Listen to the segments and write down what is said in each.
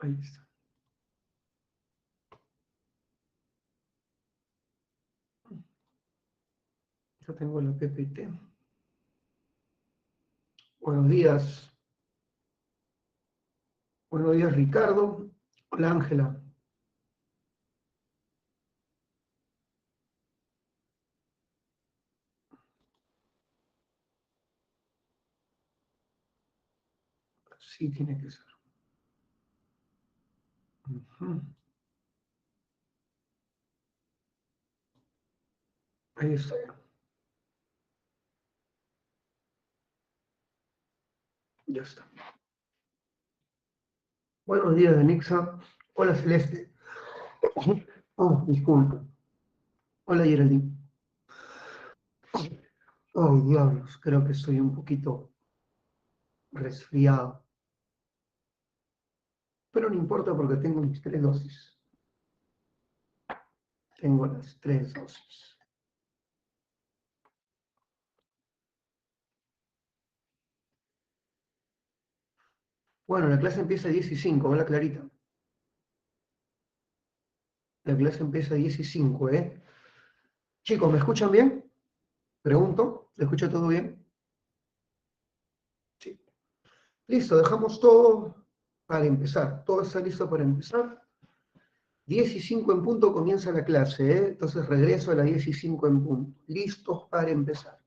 Ahí está. Ya tengo la PPT. Buenos días. Buenos días, Ricardo. Hola, Ángela. Sí, tiene que ser. Ahí está. Ya está. Buenos días, Danixa. Hola, Celeste. Oh, disculpa. Hola, Geraldine. Oh, diablos, creo que estoy un poquito resfriado. Pero no importa porque tengo mis 3 dosis. Tengo las 3 dosis. Bueno, la clase empieza a 10 y 5, hola Clarita. La clase empieza a 10 y 5, ¿eh? Chicos, ¿me escuchan bien? Pregunto, ¿se escucha todo bien? Sí. Listo, dejamos todo para empezar. Todo está listo para empezar. 10 y 5 en punto comienza la clase, ¿eh? Entonces regreso a las 10 y 5 en punto. Listos para empezar.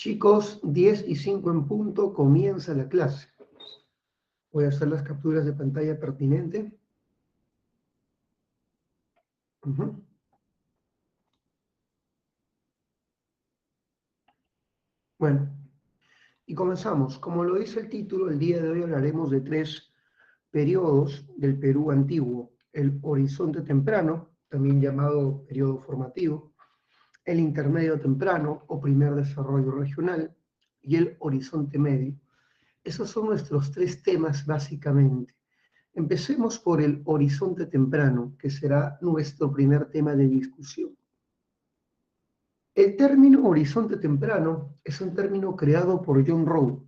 Chicos, 10 y 5 en punto comienza la clase. Voy a hacer las capturas de pantalla pertinentes. Bueno, y comenzamos. Como lo dice el título, el día de hoy hablaremos de 3 periodos del Perú antiguo. El horizonte temprano, también llamado periodo formativo, el intermedio temprano o primer desarrollo regional y el horizonte medio. Esos son nuestros 3 temas básicamente. Empecemos por el horizonte temprano, que será nuestro primer tema de discusión. El término horizonte temprano es un término creado por John Rowe.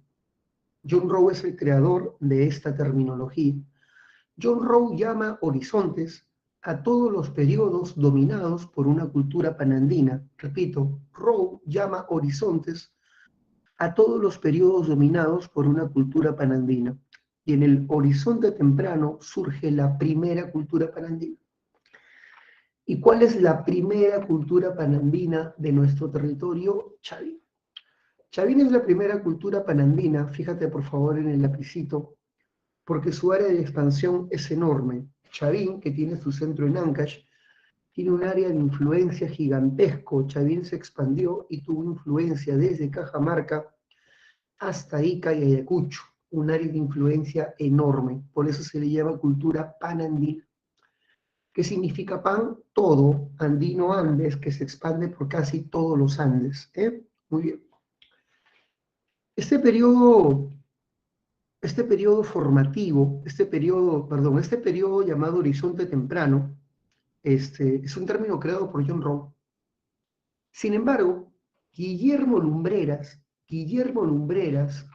John Rowe es el creador de esta terminología. John Rowe llama horizontes a todos los periodos dominados por una cultura panandina. Repito, Rowe llama horizontes a todos los periodos dominados por una cultura panandina. Y en el horizonte temprano surge la primera cultura panandina. ¿Y cuál es la primera cultura panandina de nuestro territorio? Chavín. Chavín es la primera cultura panandina, fíjate por favor en el lapicito, porque su área de expansión es enorme. Chavín, que tiene su centro en Ancash, tiene un área de influencia gigantesco. Chavín se expandió y tuvo influencia desde Cajamarca hasta Ica y Ayacucho, un área de influencia enorme. Por eso se le llama cultura panandina. ¿Qué significa pan? Todo, andino Andes, que se expande por casi todos los Andes. Muy bien. Este periodo formativo, este periodo llamado horizonte temprano, es un término creado por John Rowe. Sin embargo, Guillermo Lumbreras,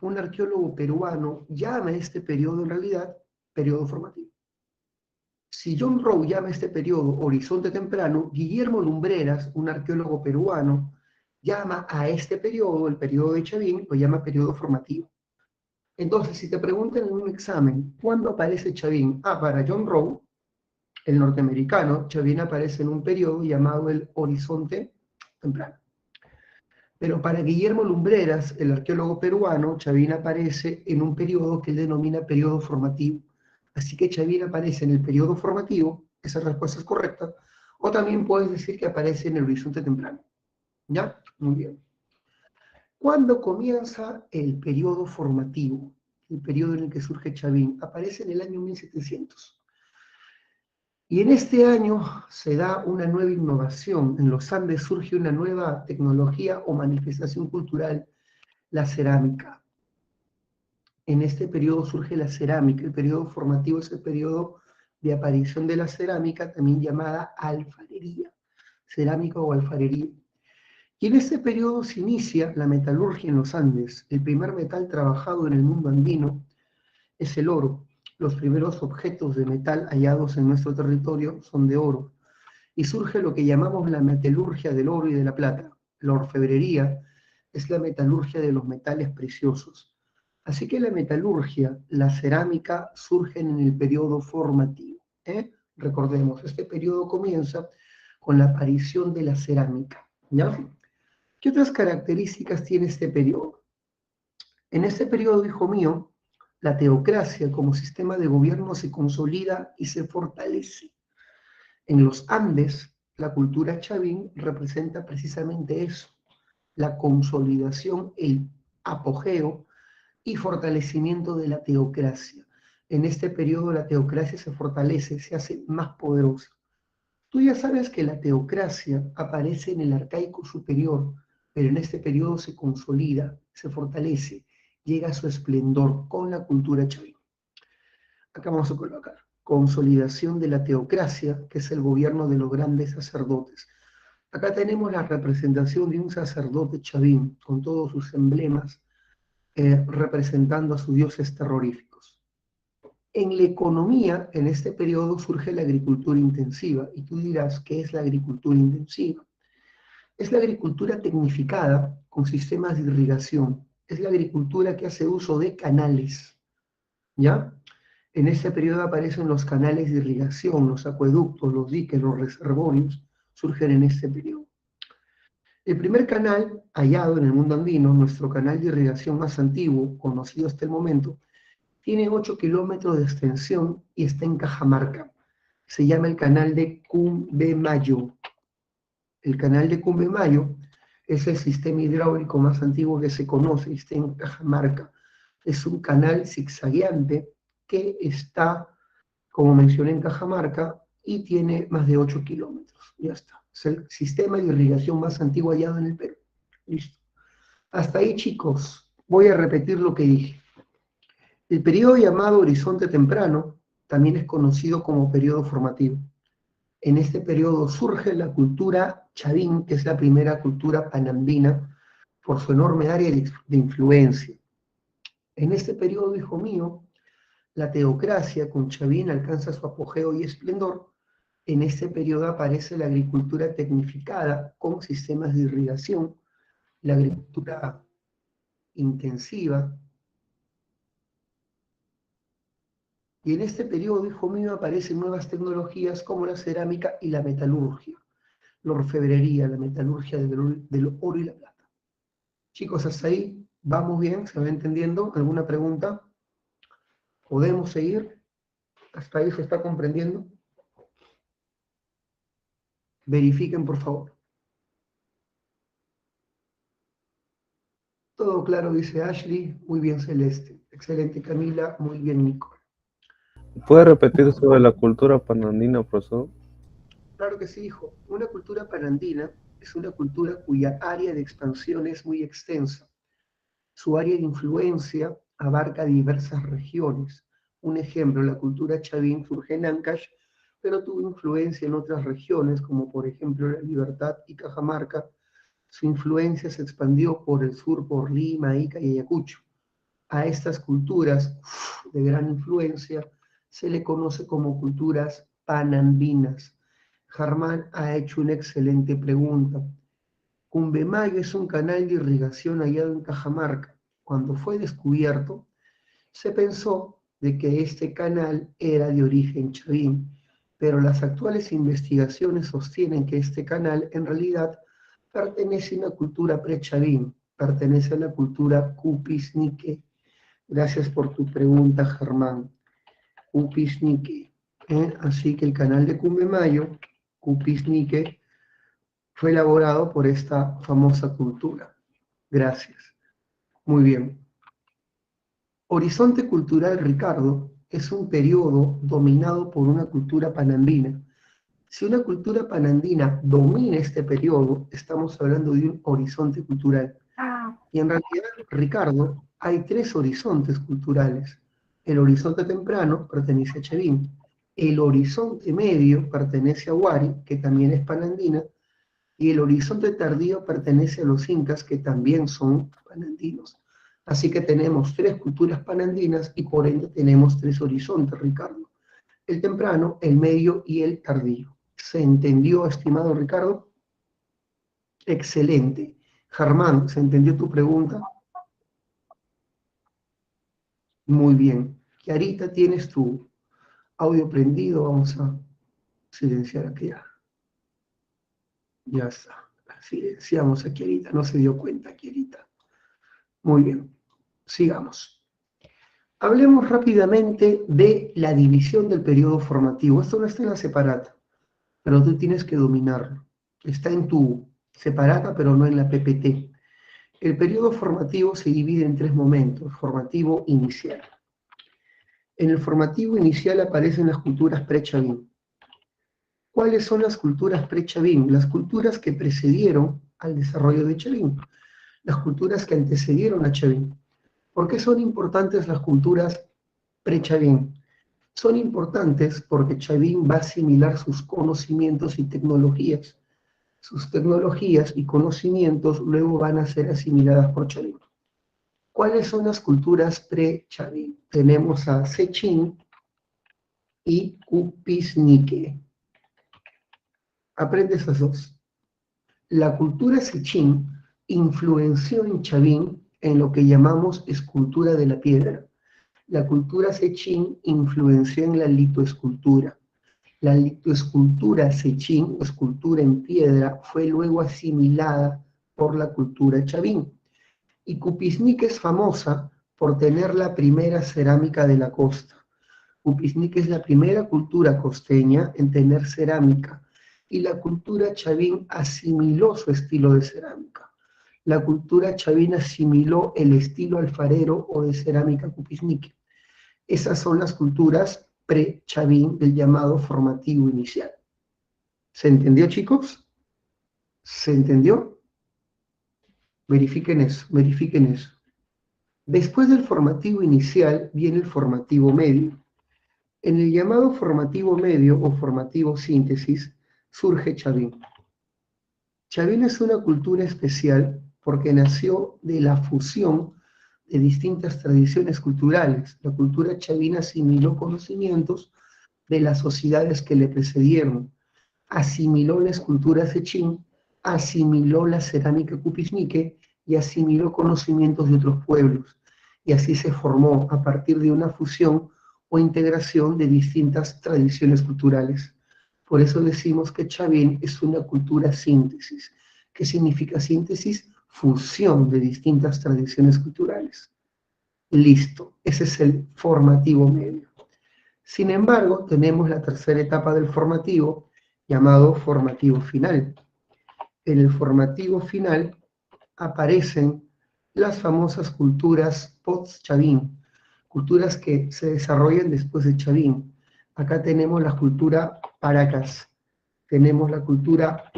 un arqueólogo peruano, llama a este periodo en realidad periodo formativo. Si John Rowe llama a este periodo horizonte temprano, Guillermo Lumbreras, un arqueólogo peruano, llama a este periodo, el periodo de Chavín, lo llama periodo formativo. Entonces, si te preguntan en un examen, ¿cuándo aparece Chavín? Para John Rowe, el norteamericano, Chavín aparece en un periodo llamado el horizonte temprano. Pero para Guillermo Lumbreras, el arqueólogo peruano, Chavín aparece en un periodo que él denomina periodo formativo. Así que Chavín aparece en el periodo formativo, esa respuesta es correcta, o también puedes decir que aparece en el horizonte temprano. ¿Ya? Muy bien. ¿Cuándo comienza el periodo formativo? El periodo en el que surge Chavín. Aparece en el año 1700. Y en este año se da una nueva innovación. En los Andes surge una nueva tecnología o manifestación cultural, la cerámica. En este periodo surge la cerámica. El periodo formativo es el periodo de aparición de la cerámica, también llamada alfarería. Cerámica o alfarería. Y en este periodo se inicia la metalurgia en los Andes. El primer metal trabajado en el mundo andino es el oro. Los primeros objetos de metal hallados en nuestro territorio son de oro. Y surge lo que llamamos la metalurgia del oro y de la plata. La orfebrería es la metalurgia de los metales preciosos. Así que la metalurgia, la cerámica, surgen en el periodo formativo. Recordemos, este periodo comienza con la aparición de la cerámica. ¿Ya? ¿Qué otras características tiene este periodo? En este periodo, hijo mío, la teocracia como sistema de gobierno se consolida y se fortalece. En los Andes, la cultura Chavín representa precisamente eso, la consolidación, el apogeo y fortalecimiento de la teocracia. En este periodo la teocracia se fortalece, se hace más poderosa. Tú ya sabes que la teocracia aparece en el arcaico superior, pero en este periodo se consolida, se fortalece, llega a su esplendor con la cultura chavín. Acá vamos a colocar consolidación de la teocracia, que es el gobierno de los grandes sacerdotes. Acá tenemos la representación de un sacerdote chavín, con todos sus emblemas, representando a sus dioses terroríficos. En la economía, en este periodo surge la agricultura intensiva, y tú dirás, ¿qué es la agricultura intensiva? Es la agricultura tecnificada con sistemas de irrigación, es la agricultura que hace uso de canales, ¿ya? En este periodo aparecen los canales de irrigación, los acueductos, los diques, los reservorios, surgen en este periodo. El primer canal hallado en el mundo andino, nuestro canal de irrigación más antiguo, conocido hasta el momento, tiene 8 kilómetros de extensión y está en Cajamarca. Se llama el canal de Cumbemayo. El canal de Cumbemayo es el sistema hidráulico más antiguo que se conoce y está en Cajamarca. Es un canal zigzagueante que está, como mencioné, en Cajamarca y tiene más de 8 kilómetros. Ya está. Es el sistema de irrigación más antiguo hallado en el Perú. Listo. Hasta ahí, chicos. Voy a repetir lo que dije. El periodo llamado horizonte temprano también es conocido como periodo formativo. En este periodo surge la cultura chavín, que es la primera cultura panandina, por su enorme área de influencia. En este periodo, hijo mío, la teocracia con Chavín alcanza su apogeo y esplendor. En este periodo aparece la agricultura tecnificada con sistemas de irrigación, la agricultura intensiva. Y en este periodo, hijo mío, aparecen nuevas tecnologías como la cerámica y la metalurgia, la orfebrería, la metalurgia del oro y la plata. Chicos, hasta ahí vamos bien, ¿se va entendiendo? ¿Alguna pregunta? ¿Podemos seguir? ¿Hasta ahí se está comprendiendo? Verifiquen, por favor. Todo claro, dice Ashley. Muy bien, Celeste. Excelente, Camila. Muy bien, Nico. ¿Puede repetir sobre la cultura panandina, profesor? Claro que sí, hijo. Una cultura panandina es una cultura cuya área de expansión es muy extensa. Su área de influencia abarca diversas regiones. Un ejemplo, la cultura chavín surge en Ancash, pero tuvo influencia en otras regiones, como por ejemplo La Libertad y Cajamarca. Su influencia se expandió por el sur, por Lima, Ica y Ayacucho. A estas culturas de gran influencia se le conoce como culturas panandinas. Germán ha hecho una excelente pregunta. Cumbemayo es un canal de irrigación hallado en Cajamarca. Cuando fue descubierto, se pensó de que este canal era de origen chavín, pero las actuales investigaciones sostienen que este canal en realidad pertenece a una cultura pre-chavín, pertenece a la cultura Cupisnique. Gracias por tu pregunta, Germán. Cupisnique. Así que el canal de Cumbemayo, Cupisnique, fue elaborado por esta famosa cultura. Gracias. Muy bien. Horizonte cultural, Ricardo, es un periodo dominado por una cultura panandina. Si una cultura panandina domina este periodo, estamos hablando de un horizonte cultural. Y en realidad, Ricardo, hay tres horizontes culturales. El horizonte temprano pertenece a Chavín. El horizonte medio pertenece a Huari, que también es panandina. Y el horizonte tardío pertenece a los incas, que también son panandinos. Así que tenemos tres culturas panandinas y por ende tenemos tres horizontes, Ricardo. El temprano, el medio y el tardío. ¿Se entendió, estimado Ricardo? Excelente. Germán, ¿se entendió tu pregunta? Muy bien. Kiarita, tienes tu audio prendido. Vamos a silenciar aquí. Ya está. Silenciamos a Kiarita. No se dio cuenta, Kiarita. Muy bien. Sigamos. Hablemos rápidamente de la división del periodo formativo. Esto no está en la separata, pero tú tienes que dominarlo. Está en tu separata, pero no en la PPT. El periodo formativo se divide en tres momentos. Formativo inicial. En el formativo inicial aparecen las culturas pre-Chavín. ¿Cuáles son las culturas pre-Chavín? Las culturas que precedieron al desarrollo de Chavín. Las culturas que antecedieron a Chavín. ¿Por qué son importantes las culturas pre-Chavín? Son importantes porque Chavín va a asimilar sus conocimientos y tecnologías. Sus tecnologías y conocimientos luego van a ser asimiladas por Chavín. ¿Cuáles son las culturas pre-Chavín? Tenemos a Sechín y Cupisnique. Aprende esas dos. La cultura Sechín influenció en Chavín en lo que llamamos escultura de la piedra. La cultura Sechín influenció en la litoescultura. La litoescultura Sechín, escultura en piedra, fue luego asimilada por la cultura Chavín. Y Cupisnique es famosa por tener la primera cerámica de la costa. Cupisnique es la primera cultura costeña en tener cerámica y la cultura chavín asimiló su estilo de cerámica. La cultura chavín asimiló el estilo alfarero o de cerámica Cupisnique. Esas son las culturas pre-chavín del llamado formativo inicial. ¿Se entendió, chicos? ¿Se entendió? Verifiquen eso, verifiquen eso. Después del formativo inicial viene el formativo medio. En el llamado formativo medio o formativo síntesis surge Chavín. Chavín es una cultura especial porque nació de la fusión de distintas tradiciones culturales. La cultura chavín asimiló conocimientos de las sociedades que le precedieron, asimiló la escultura sechín, asimiló la cerámica cupisnique y asimiló conocimientos de otros pueblos, y así se formó a partir de una fusión o integración de distintas tradiciones culturales. Por eso decimos que Chavín es una cultura síntesis. ¿Qué significa síntesis? Fusión de distintas tradiciones culturales. Listo, ese es el formativo medio. Sin embargo, tenemos la tercera etapa del formativo, llamado formativo final. En el formativo final aparecen las famosas culturas post-Chavín, culturas que se desarrollan después de Chavín. Acá tenemos la cultura Paracas, tenemos la cultura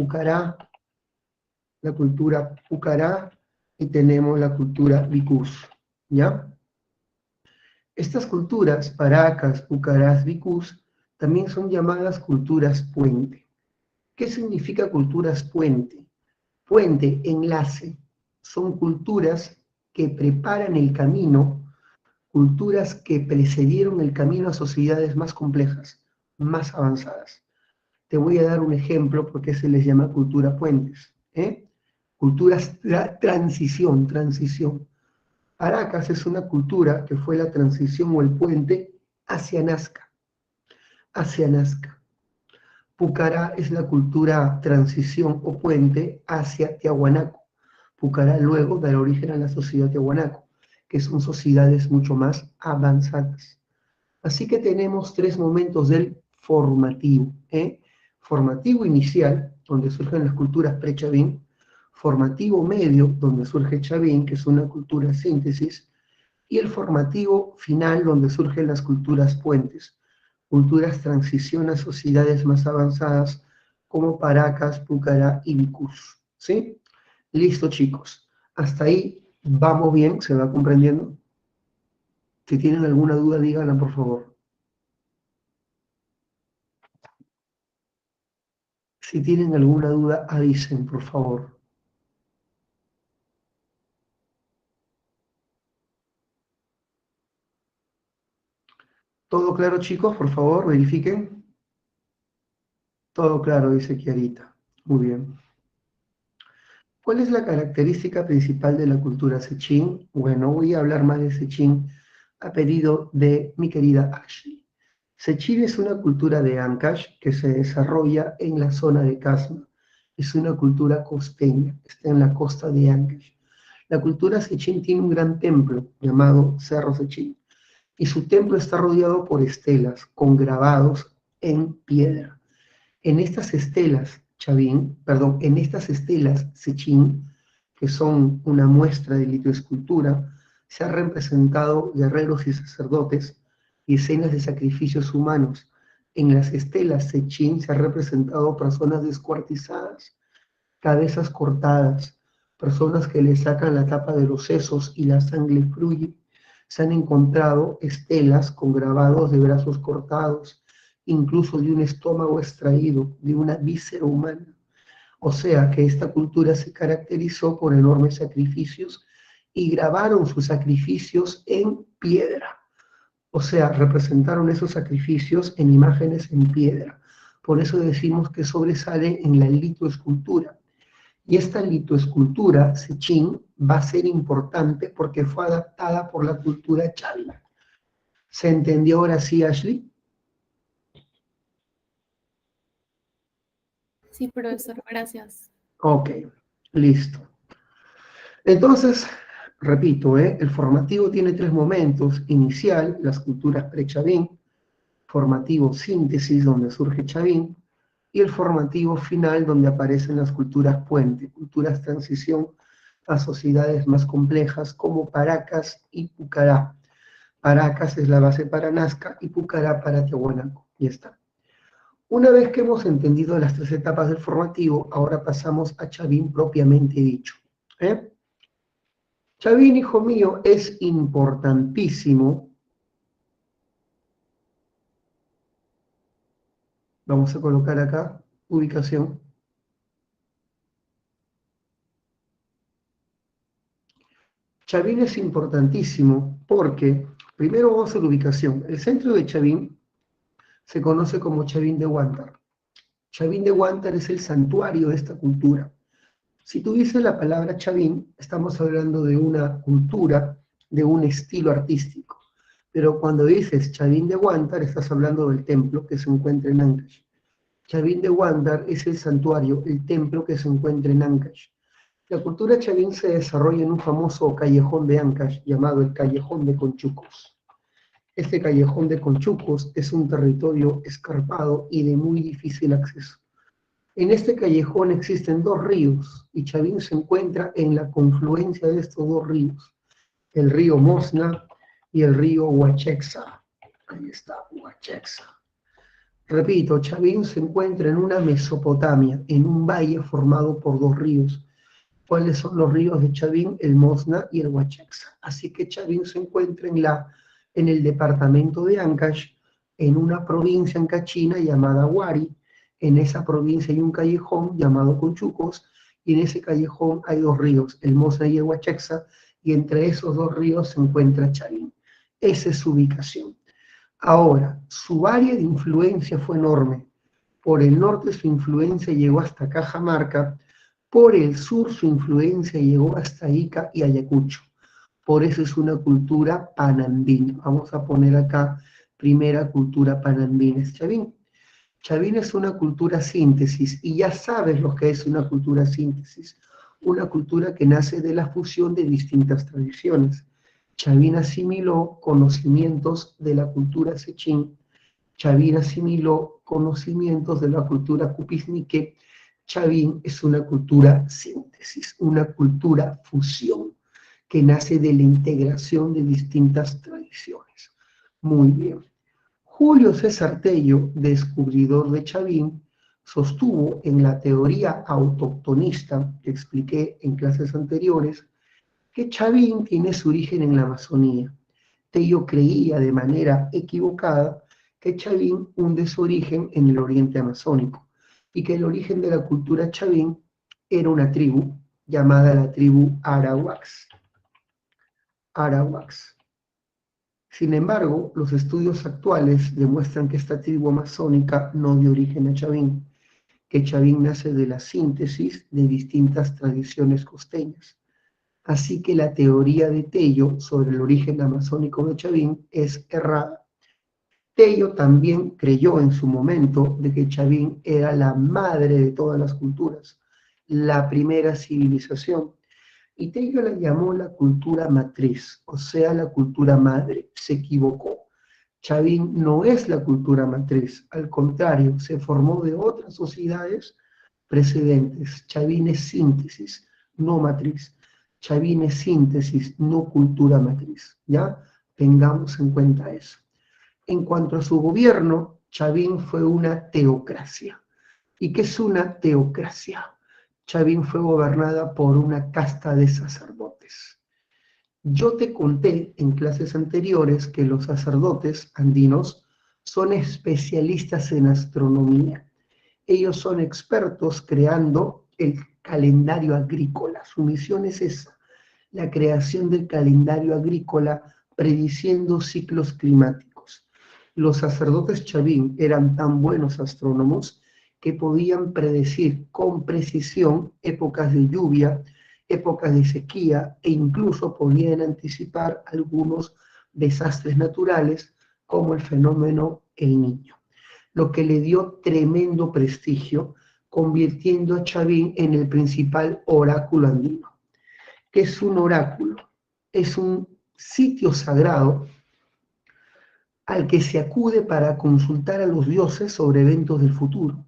Pucará y tenemos la cultura Vicús, ¿ya? Estas culturas, Paracas, Pucarás, Vicús, también son llamadas culturas puente. ¿Qué significa culturas puente? Puente, enlace, son culturas que preparan el camino, culturas que precedieron el camino a sociedades más complejas, más avanzadas. Te voy a dar un ejemplo porque se les llama cultura puentes. Culturas transición. Paracas es una cultura que fue la transición o el puente hacia Nazca. Pucará es la cultura transición o puente hacia Tiahuanaco. Pucará luego dará origen a la sociedad Tiahuanaco, que son sociedades mucho más avanzadas. Así que tenemos tres momentos del formativo. Formativo inicial, donde surgen las culturas pre-Chavín. Formativo medio, donde surge Chavín, que es una cultura síntesis. Y el formativo final, donde surgen las culturas puentes. Culturas transición a sociedades más avanzadas como Paracas, Pucará y Vicús. ¿Sí? Listo, chicos. Hasta ahí vamos bien, ¿se va comprendiendo? Si tienen alguna duda, díganla, por favor. Si tienen alguna duda, avisen, por favor. ¿Todo claro, chicos? Por favor, verifiquen. Todo claro, dice Kiarita. Muy bien. ¿Cuál es la característica principal de la cultura Sechín? Bueno, voy a hablar más de Sechín a pedido de mi querida Ashley. Sechín es una cultura de Ancash que se desarrolla en la zona de Casma. Es una cultura costeña, está en la costa de Ancash. La cultura Sechín tiene un gran templo llamado Cerro Sechín y su templo está rodeado por estelas con grabados en piedra. En estas estelas, en estas estelas Sechín, que son una muestra de litoescultura, se han representado guerreros y sacerdotes y escenas de sacrificios humanos. En las estelas Sechín se han representado personas descuartizadas, cabezas cortadas, personas que le sacan la tapa de los sesos y la sangre fluye. Se han encontrado estelas con grabados de brazos cortados, incluso de un estómago extraído, de una víscera humana. O sea que esta cultura se caracterizó por enormes sacrificios y grabaron sus sacrificios en piedra. O sea, representaron esos sacrificios en imágenes en piedra. Por eso decimos que sobresale en la litoescultura. Y esta litoescultura, Sechín, va a ser importante porque fue adaptada por la cultura chalma. ¿Se entendió ahora sí, Ashley? Sí, profesor, gracias. Ok, listo. Entonces, repito, el formativo tiene tres momentos. Inicial, las culturas pre-Chavín. Formativo síntesis, donde surge Chavín. Y el formativo final, donde aparecen las culturas puente, culturas transición a sociedades más complejas como Paracas y Pucará. Paracas es la base para Nazca y Pucará para Tiahuanaco. Y está. Una vez que hemos entendido las tres etapas del formativo, ahora pasamos a Chavín propiamente dicho. Chavín, hijo mío, es importantísimo. Vamos a colocar acá ubicación. Chavín es importantísimo porque, primero vamos a la ubicación. El centro de Chavín se conoce como Chavín de Huántar. Chavín de Huántar es el santuario de esta cultura. Si tú dices la palabra Chavín, estamos hablando de una cultura, de un estilo artístico. Pero cuando dices Chavín de Huántar, estás hablando del templo que se encuentra en Ancash. Chavín de Huántar es el santuario, el templo que se encuentra en Ancash. La cultura chavín se desarrolla en un famoso callejón de Ancash llamado el Callejón de Conchucos. Este Callejón de Conchucos es un territorio escarpado y de muy difícil acceso. En este callejón existen dos ríos y Chavín se encuentra en la confluencia de estos dos ríos, el río Mosna y el río Huachexa. Ahí está, Huachexa. Repito, Chavín se encuentra en una Mesopotamia, en un valle formado por dos ríos. ¿Cuáles son los ríos de Chavín? El Mosna y el Huachexa. Así que Chavín se encuentra en el departamento de Ancash, en una provincia ancachina llamada Huari. En esa provincia hay un callejón llamado Conchucos, y en ese callejón hay dos ríos, el Mosna y el Huachexa, y entre esos dos ríos se encuentra Chavín. Esa es su ubicación. Ahora, su área de influencia fue enorme. Por el norte su influencia llegó hasta Cajamarca, por el sur su influencia llegó hasta Ica y Ayacucho. Por eso es una cultura panandina. Vamos a poner acá primera cultura panandina, es Chavín. Chavín es una cultura síntesis, y ya sabes lo que es una cultura síntesis. Una cultura que nace de la fusión de distintas tradiciones. Chavín asimiló conocimientos de la cultura sechín, Chavín asimiló conocimientos de la cultura cupiznique. Chavín es una cultura síntesis, una cultura fusión, que nace de la integración de distintas tradiciones. Muy bien. Julio César Tello, descubridor de Chavín, sostuvo en la teoría autoctonista que expliqué en clases anteriores que Chavín tiene su origen en la Amazonía. Tello creía de manera equivocada que Chavín hunde su origen en el oriente amazónico y que el origen de la cultura Chavín era una tribu llamada la tribu Arawaks. Sin embargo, los estudios actuales demuestran que esta tribu amazónica no dio origen a Chavín, que Chavín nace de la síntesis de distintas tradiciones costeñas. Así que la teoría de Tello sobre el origen amazónico de Chavín es errada. Tello también creyó en su momento de que Chavín era la madre de todas las culturas, la primera civilización, y Tello la llamó la cultura matriz, o sea, la cultura madre. Se equivocó. Chavín no es la cultura matriz, al contrario, se formó de otras sociedades precedentes. Chavín es síntesis, no matriz. Chavín es síntesis, no cultura matriz, ¿ya? Tengamos en cuenta eso. En cuanto a su gobierno, Chavín fue una teocracia. ¿Y qué es una teocracia? Chavín fue gobernada por una casta de sacerdotes. Yo te conté en clases anteriores que los sacerdotes andinos son especialistas en astronomía. Ellos son expertos creando el calendario agrícola. Su misión es esa, la creación del calendario agrícola, prediciendo ciclos climáticos. Los sacerdotes Chavín eran tan buenos astrónomos que podían predecir con precisión épocas de lluvia, épocas de sequía, e incluso podían anticipar algunos desastres naturales como el fenómeno El Niño, lo que le dio tremendo prestigio, convirtiendo a Chavín en el principal oráculo andino. ¿Qué es un oráculo? Es un sitio sagrado al que se acude para consultar a los dioses sobre eventos del futuro.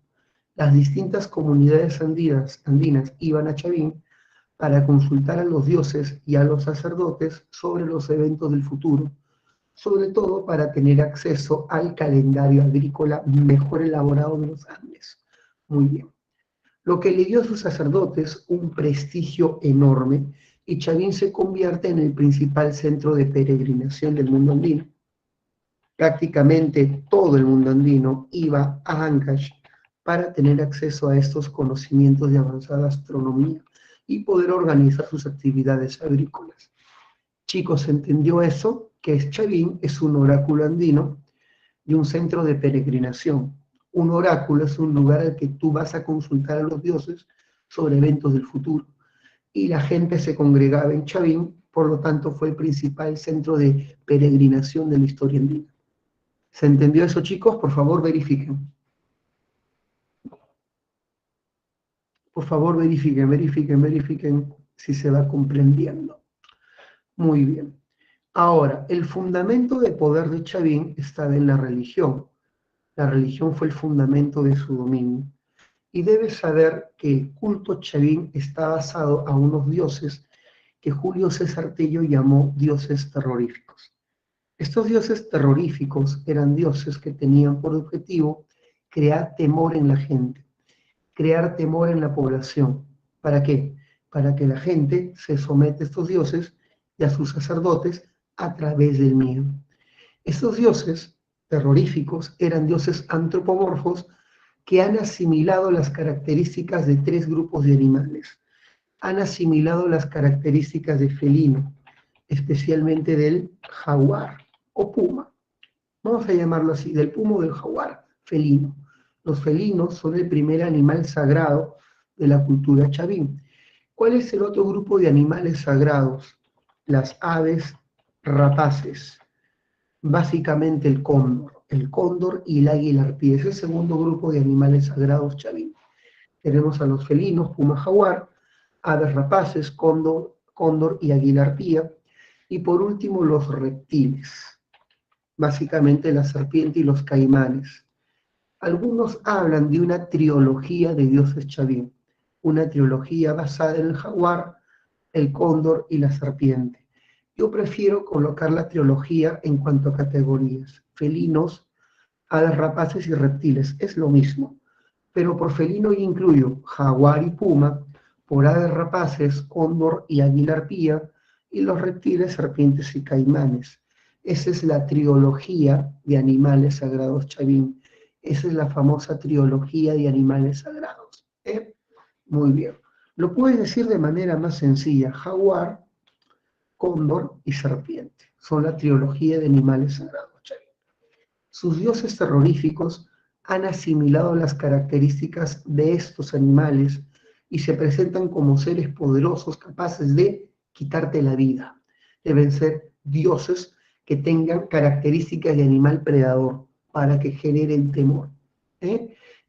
Las distintas comunidades andinas iban a Chavín para consultar a los dioses y a los sacerdotes sobre los eventos del futuro, sobre todo para tener acceso al calendario agrícola mejor elaborado de los Andes. Muy bien. Lo que le dio a sus sacerdotes un prestigio enorme, y Chavín se convierte en el principal centro de peregrinación del mundo andino. Prácticamente todo el mundo andino iba a Ancash para tener acceso a estos conocimientos de avanzada astronomía y poder organizar sus actividades agrícolas. Chicos, ¿entendió eso? Que Chavín es un oráculo andino y un centro de peregrinación. Un oráculo es un lugar al que tú vas a consultar a los dioses sobre eventos del futuro. Y la gente se congregaba en Chavín, por lo tanto fue el principal centro de peregrinación de la historia andina. ¿Se entendió eso, chicos? Por favor, verifiquen. Por favor, verifiquen si se va comprendiendo. Muy bien. Ahora, el fundamento de poder de Chavín estaba en la religión. La religión fue el fundamento de su dominio. Y debes saber que el culto Chavín está basado a unos dioses que Julio César Tello llamó dioses terroríficos. Estos dioses terroríficos eran dioses que tenían por objetivo crear temor en la gente, crear temor en la población. ¿Para qué? Para que la gente se someta a estos dioses y a sus sacerdotes a través del miedo. Estos dioses terroríficos eran dioses antropomorfos que han asimilado las características de tres grupos de animales. Han asimilado las características de felino, especialmente del jaguar o puma. Vamos a llamarlo así, del puma o del jaguar, felino. Los felinos son el primer animal sagrado de la cultura chavín. ¿Cuál es el otro grupo de animales sagrados? Las aves rapaces. Básicamente el cóndor y el águila arpía. Es el segundo grupo de animales sagrados chavín. Tenemos a los felinos, puma, jaguar, aves rapaces, cóndor y águila arpía. Y por último los reptiles. Básicamente la serpiente y los caimanes. Algunos hablan de una trilogía de dioses chavín, una trilogía basada en el jaguar, el cóndor y la serpiente. Yo prefiero colocar la trilogía en cuanto a categorías, felinos, aves rapaces y reptiles, es lo mismo, pero por felino yo incluyo jaguar y puma, por aves rapaces, cóndor y águila arpía, y los reptiles, serpientes y caimanes. Esa es la trilogía de animales sagrados chavín. Esa es la famosa trilogía de animales sagrados. Muy bien. Lo puedes decir de manera más sencilla. Jaguar, cóndor y serpiente. Son la trilogía de animales sagrados chavín. Sus dioses terroríficos han asimilado las características de estos animales y se presentan como seres poderosos capaces de quitarte la vida. Deben ser dioses que tengan características de animal predador para que generen temor.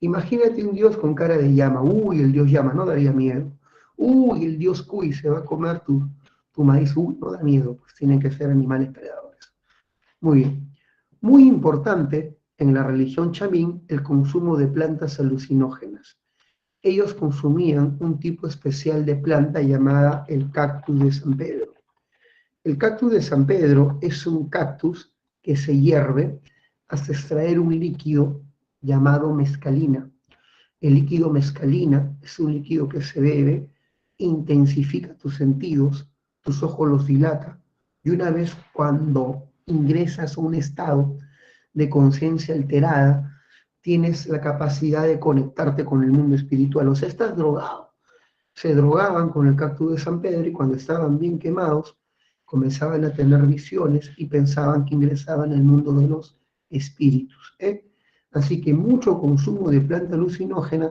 Imagínate un dios con cara de llama. Uy, el dios llama, no daría miedo. Uy, el dios cuy se va a comer tu maíz. Uy, no da miedo, pues tienen que ser animales predadores. Muy bien. Muy importante en la religión chamín el consumo de plantas alucinógenas. Ellos consumían un tipo especial de planta llamada el cactus de San Pedro. El cactus de San Pedro es un cactus que se hierve hasta extraer un líquido llamado mescalina. El líquido mescalina es un líquido que se bebe, intensifica tus sentidos, tus ojos los dilata, y una vez cuando ingresas a un estado de conciencia alterada, tienes la capacidad de conectarte con el mundo espiritual. O sea, estás drogado. Se drogaban con el cactus de San Pedro y cuando estaban bien quemados, comenzaban a tener visiones y pensaban que ingresaban al mundo de los espíritus. Así que mucho consumo de planta alucinógena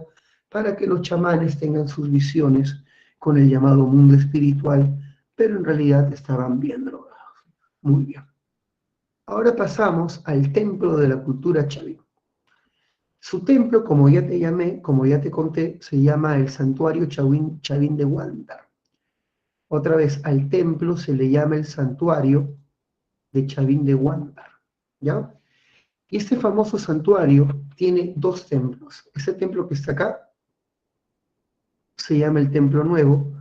para que los chamanes tengan sus visiones con el llamado mundo espiritual, pero en realidad estaban bien drogados. Muy bien. Ahora pasamos al templo de la cultura chavín. Su templo, como ya te llamé, como ya te conté, se llama el Santuario Chavín de Huántar. Otra vez, al templo se le llama el Santuario de Chavín de Huántar. ¿Ya? Y este famoso santuario tiene dos templos. Ese templo que está acá se llama el Templo Nuevo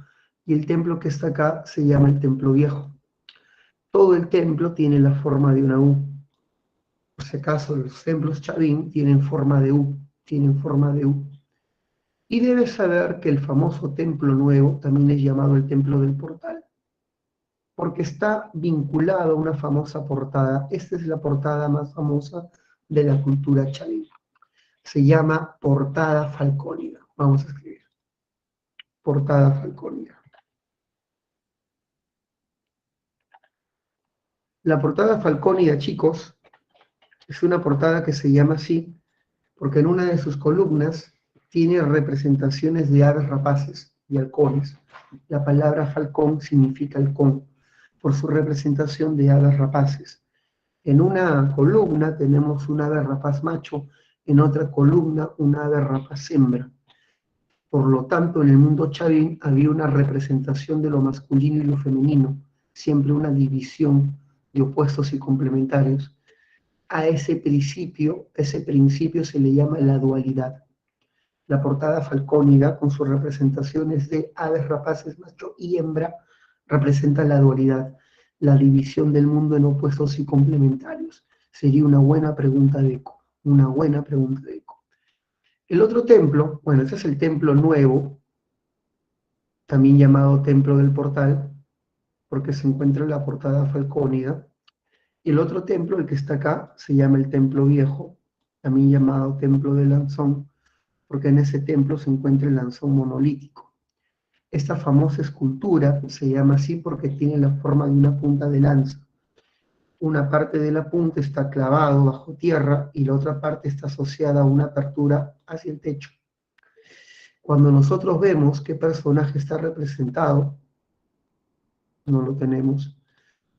y el templo que está acá se llama el Templo Viejo. Todo el templo tiene la forma de una U. Por si acaso, los templos chavín tienen forma de U, Y debes saber que el famoso Templo Nuevo también es llamado el Templo del Portal, porque está vinculado a una famosa portada. Esta es la portada más famosa de la cultura chavín. Se llama Portada Falcónida. Vamos a escribir. Portada Falcónida. La portada falcónida, chicos, es una portada que se llama así porque en una de sus columnas tiene representaciones de aves rapaces y halcones. La palabra falcón significa halcón, por su representación de aves rapaces. En una columna tenemos un ave rapaz macho, en otra columna un ave rapaz hembra. Por lo tanto, en el mundo chavín había una representación de lo masculino y lo femenino, siempre una división de opuestos y complementarios. A ese principio se le llama la dualidad. La portada falcónida, con sus representaciones de aves rapaces macho y hembra, representa la dualidad, la división del mundo en opuestos y complementarios. Sería una buena pregunta de eco, una buena pregunta de eco. El otro templo, bueno, este es el templo nuevo, también llamado templo del portal, porque se encuentra en la portada falcónida. Y el otro templo, el que está acá, se llama el templo viejo, también llamado templo del lanzón, porque en ese templo se encuentra el lanzón monolítico. Esta famosa escultura se llama así porque tiene la forma de una punta de lanza. Una parte de la punta está clavado bajo tierra y la otra parte está asociada a una apertura hacia el techo. Cuando nosotros vemos qué personaje está representado, no lo tenemos.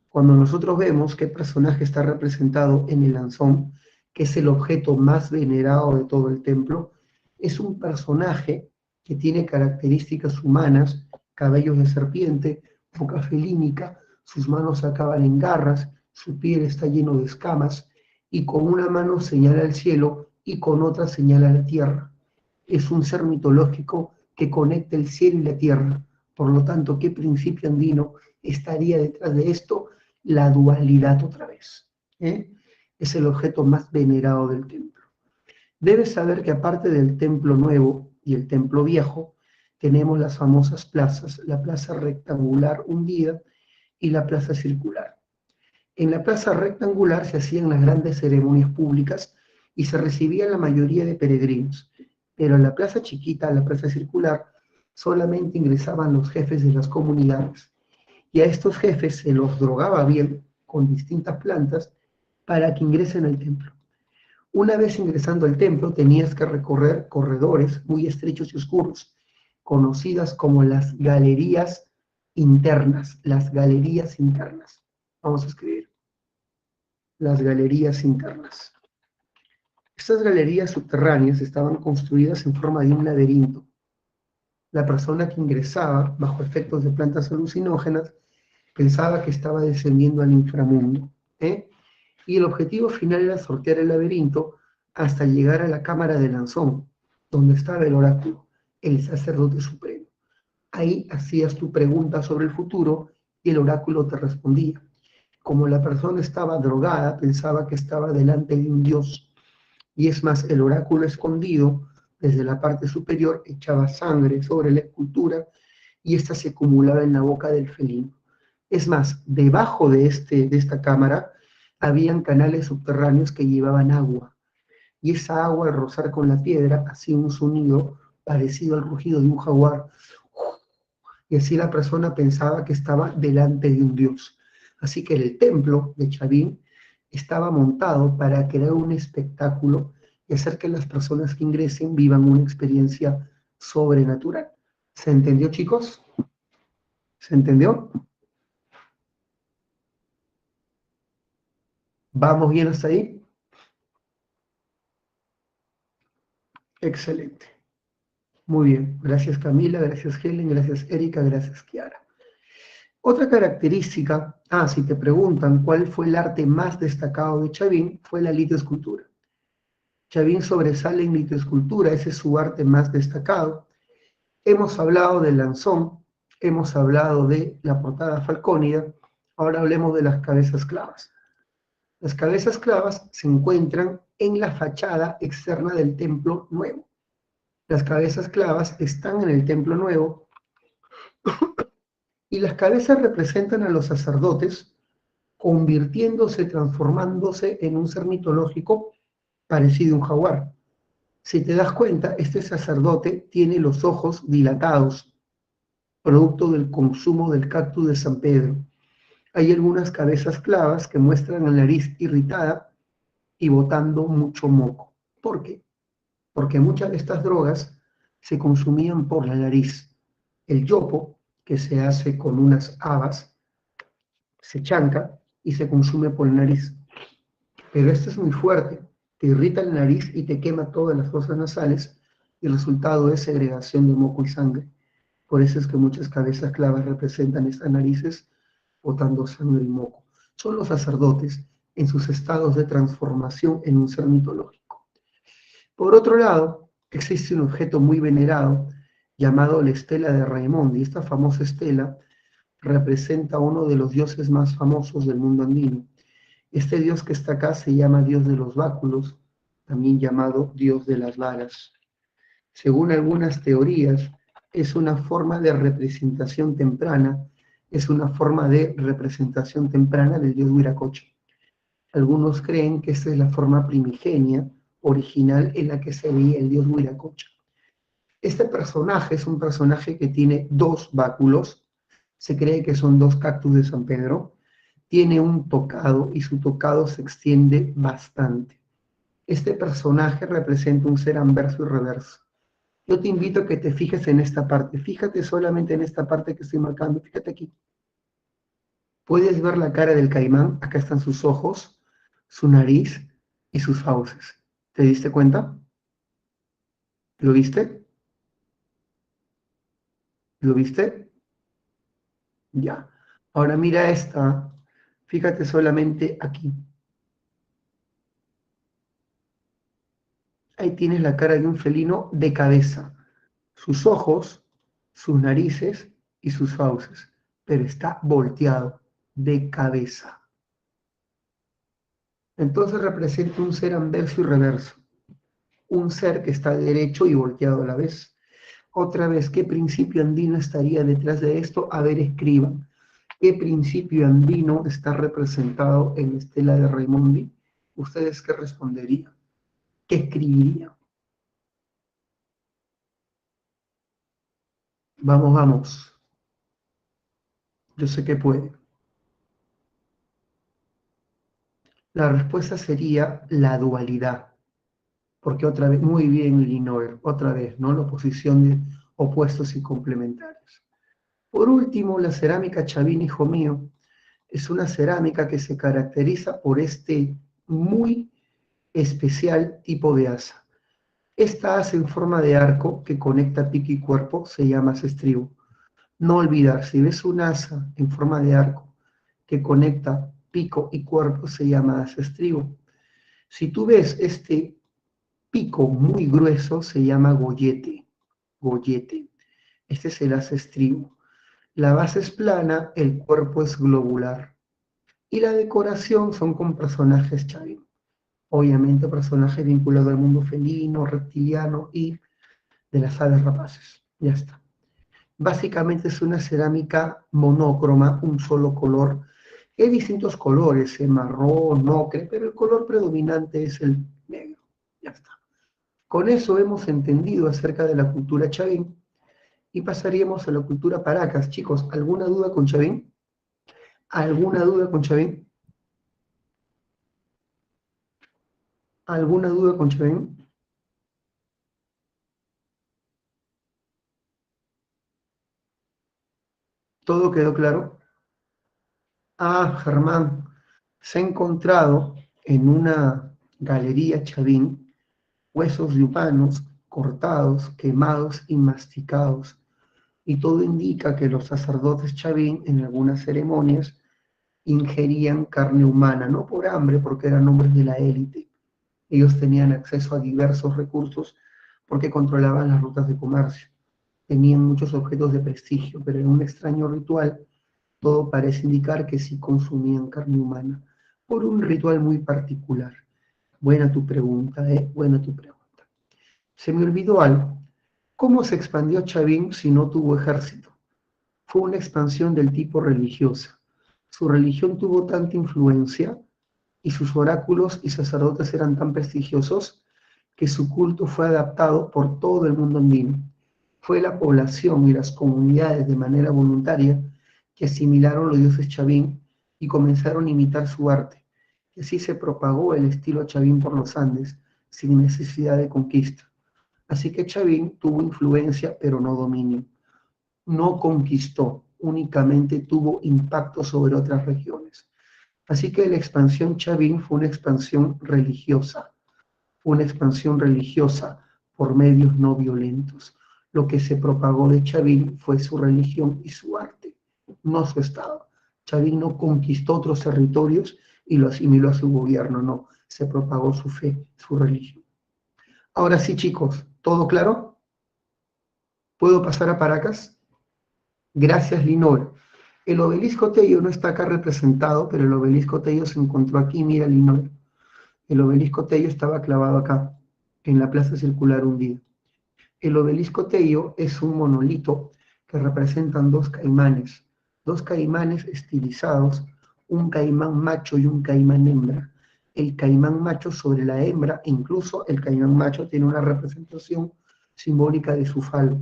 Cuando nosotros vemos qué personaje está representado en el lanzón, que es el objeto más venerado de todo el templo, es un personaje que tiene características humanas, cabellos de serpiente, boca felínica, sus manos acaban en garras, su piel está lleno de escamas, y con una mano señala al cielo y con otra señala a la tierra. Es un ser mitológico que conecta el cielo y la tierra. Por lo tanto, ¿qué principio andino estaría detrás de esto? La dualidad otra vez. Es el objeto más venerado del templo. Debes saber que aparte del templo nuevo y el templo viejo, tenemos las famosas plazas, la plaza rectangular hundida y la plaza circular. En la plaza rectangular se hacían las grandes ceremonias públicas y se recibía la mayoría de peregrinos, pero en la plaza chiquita, la plaza circular, solamente ingresaban los jefes de las comunidades, y a estos jefes se los drogaba bien con distintas plantas para que ingresen al templo. Una vez ingresando al templo tenías que recorrer corredores muy estrechos y oscuros, conocidas como las galerías internas, las galerías internas. Vamos a escribir las galerías internas. Estas galerías subterráneas estaban construidas en forma de un laberinto. La persona que ingresaba bajo efectos de plantas alucinógenas pensaba que estaba descendiendo al inframundo, y el objetivo final era sortear el laberinto hasta llegar a la cámara de Lanzón, donde estaba el oráculo, el sacerdote supremo. Ahí hacías tu pregunta sobre el futuro y el oráculo te respondía. Como la persona estaba drogada, pensaba que estaba delante de un dios, y es más, el oráculo escondido desde la parte superior echaba sangre sobre la escultura y ésta se acumulaba en la boca del felino. Es más, debajo de esta cámara habían canales subterráneos que llevaban agua, y esa agua al rozar con la piedra hacía un sonido parecido al rugido de un jaguar, y así la persona pensaba que estaba delante de un dios. Así que el templo de Chavín estaba montado para crear un espectáculo y hacer que las personas que ingresen vivan una experiencia sobrenatural. ¿Se entendió, chicos? ¿Se entendió? ¿Vamos bien hasta ahí? Excelente. Muy bien. Gracias Camila, gracias Helen, gracias Erika, gracias Kiara. Otra característica, si te preguntan cuál fue el arte más destacado de Chavín, fue la litoescultura. Chavín sobresale en litoescultura, ese es su arte más destacado. Hemos hablado del lanzón, hemos hablado de la portada falcónida, ahora hablemos de las cabezas clavas. Las cabezas clavas se encuentran en la fachada externa del templo nuevo. Las cabezas clavas están en el templo nuevo y las cabezas representan a los sacerdotes convirtiéndose, transformándose en un ser mitológico parecido a un jaguar. Si te das cuenta, este sacerdote tiene los ojos dilatados, producto del consumo del cactus de San Pedro. Hay algunas cabezas clavas que muestran la nariz irritada y botando mucho moco. ¿Por qué? Porque muchas de estas drogas se consumían por la nariz. El yopo, que se hace con unas habas, se chanca y se consume por la nariz. Pero esto es muy fuerte, te irrita la nariz y te quema todas las fosas nasales y el resultado es segregación de moco y sangre. Por eso es que muchas cabezas clavas representan estas narices botando sangre y moco. Son los sacerdotes en sus estados de transformación en un ser mitológico. Por otro lado, existe un objeto muy venerado llamado la estela de Raimondi. Esta famosa estela representa a uno de los dioses más famosos del mundo andino. Este dios que está acá se llama dios de los báculos, también llamado dios de las varas. Según algunas teorías, es una forma de representación temprana, del dios Huiracocha. Algunos creen que esta es la forma primigenia, original, en la que se veía el dios Huiracocha. Este personaje es un personaje que tiene dos báculos, se cree que son dos cactus de San Pedro, tiene un tocado y su tocado se extiende bastante. Este personaje representa un ser anverso y reverso. Yo te invito a que te fijes en esta parte. Fíjate solamente en esta parte que estoy marcando. Fíjate aquí. Puedes ver la cara del caimán. Acá están sus ojos, su nariz y sus fauces. ¿Te diste cuenta? ¿Lo viste? ¿Lo viste? Ya. Ahora mira esta. Fíjate solamente aquí. Ahí tienes la cara de un felino de cabeza. Sus ojos, sus narices y sus fauces. Pero está volteado de cabeza. Entonces representa un ser anverso y reverso. Un ser que está derecho y volteado a la vez. Otra vez, ¿qué principio andino estaría detrás de esto? A ver, escriban. ¿Qué principio andino está representado en la estela de Raimondi? ¿Ustedes qué responderían? ¿Qué escribirían? Vamos, vamos. Yo sé que puede. La respuesta sería la dualidad. Porque otra vez, muy bien, Linoer, otra vez, ¿no? La oposición de opuestos y complementarios. Por último, la cerámica Chavín, hijo mío, es una cerámica que se caracteriza por este muy especial tipo de asa. Esta asa en forma de arco que conecta pico y cuerpo se llama estribo. No olvidar, si ves un asa en forma de arco que conecta pico y cuerpo se llama asa estribo. Si tú ves este pico muy grueso se llama gollete. Gollete. Este es el asa estribo. La base es plana, el cuerpo es globular. Y la decoración son con personajes Chavín. Obviamente personajes vinculados al mundo felino, reptiliano y de las aves rapaces. Ya está. Básicamente es una cerámica monócroma, un solo color. Hay distintos colores, marrón, ocre, pero el color predominante es el negro. Ya está. Con eso hemos entendido acerca de la cultura Chavín y pasaríamos a la cultura Paracas. Chicos, ¿alguna duda con Chavín? ¿Alguna duda con Chavín? ¿Alguna duda con Chavín? ¿Todo quedó claro? Ah, Germán, se ha encontrado en una galería Chavín huesos de humanos cortados, quemados y masticados. Y todo indica que los sacerdotes Chavín en algunas ceremonias ingerían carne humana, no por hambre, porque eran hombres de la élite. Ellos tenían acceso a diversos recursos porque controlaban las rutas de comercio. Tenían muchos objetos de prestigio, pero en un extraño ritual todo parece indicar que sí consumían carne humana, por un ritual muy particular. Buena tu pregunta, buena tu pregunta. Se me olvidó algo. ¿Cómo se expandió Chavín si no tuvo ejército? Fue una expansión del tipo religiosa. Su religión tuvo tanta influencia y sus oráculos y sacerdotes eran tan prestigiosos que su culto fue adaptado por todo el mundo andino. Fue la población y las comunidades de manera voluntaria que asimilaron los dioses Chavín y comenzaron a imitar su arte. Y así se propagó el estilo Chavín por los Andes, sin necesidad de conquista. Así que Chavín tuvo influencia, pero no dominio. No conquistó, únicamente tuvo impacto sobre otras regiones. Así que la expansión Chavín fue una expansión religiosa, por medios no violentos. Lo que se propagó de Chavín fue su religión y su arte, no su estado. Chavín no conquistó otros territorios y lo asimiló a su gobierno, no, se propagó su fe, su religión. Ahora sí, chicos, ¿todo claro? ¿Puedo pasar a Paracas? Gracias, Linor. El obelisco Tello no está acá representado, pero el obelisco Tello se encontró aquí, mira, Linor. El obelisco Tello estaba clavado acá, en la plaza circular un día. El obelisco Tello es un monolito que representan dos caimanes estilizados, un caimán macho y un caimán hembra. El caimán macho sobre la hembra, e incluso el caimán macho tiene una representación simbólica de su falo,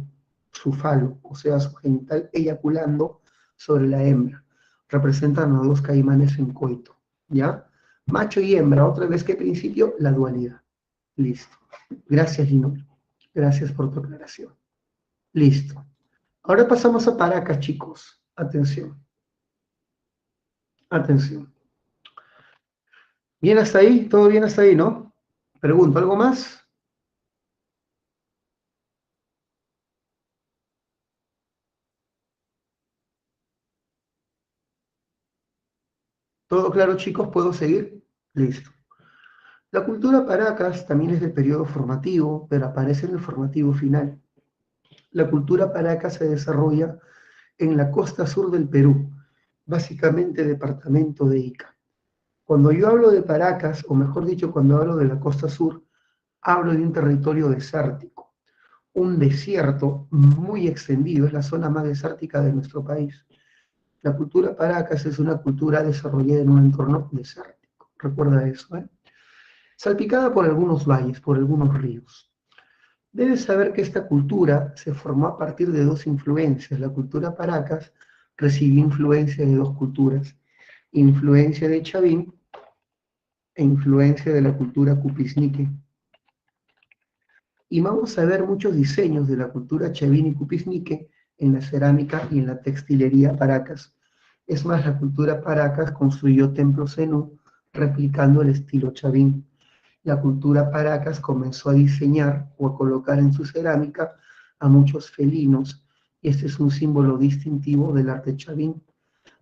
o sea, su genital eyaculando sobre la hembra. Representan a dos caimanes en coito, ¿ya? Macho y hembra, otra vez que principio, la dualidad. Listo. Gracias, Lino. Gracias por tu aclaración. Listo. Ahora pasamos a Paracas, chicos. Atención. Atención. ¿Bien hasta ahí? ¿Todo bien hasta ahí, no? Pregunto, ¿algo más? ¿Todo claro, chicos? ¿Puedo seguir? Listo. La cultura Paracas también es del periodo formativo, pero aparece en el formativo final. La cultura Paracas se desarrolla en la costa sur del Perú, básicamente departamento de Ica. Cuando yo hablo de Paracas, o mejor dicho, cuando hablo de la costa sur, hablo de un territorio desértico, un desierto muy extendido, es la zona más desértica de nuestro país. La cultura Paracas es una cultura desarrollada en un entorno desértico, recuerda eso, ¿eh? Salpicada por algunos valles, por algunos ríos. Debes saber que esta cultura se formó a partir de dos influencias. La cultura Paracas recibió influencia de dos culturas, influencia de Chavín e influencia de la cultura Cupisnique. Y vamos a ver muchos diseños de la cultura Chavín y Cupisnique en la cerámica y en la textilería Paracas. Es más, la cultura Paracas construyó templos zenú replicando el estilo Chavín. La cultura Paracas comenzó a diseñar o a colocar en su cerámica a muchos felinos, y este es un símbolo distintivo del arte Chavín.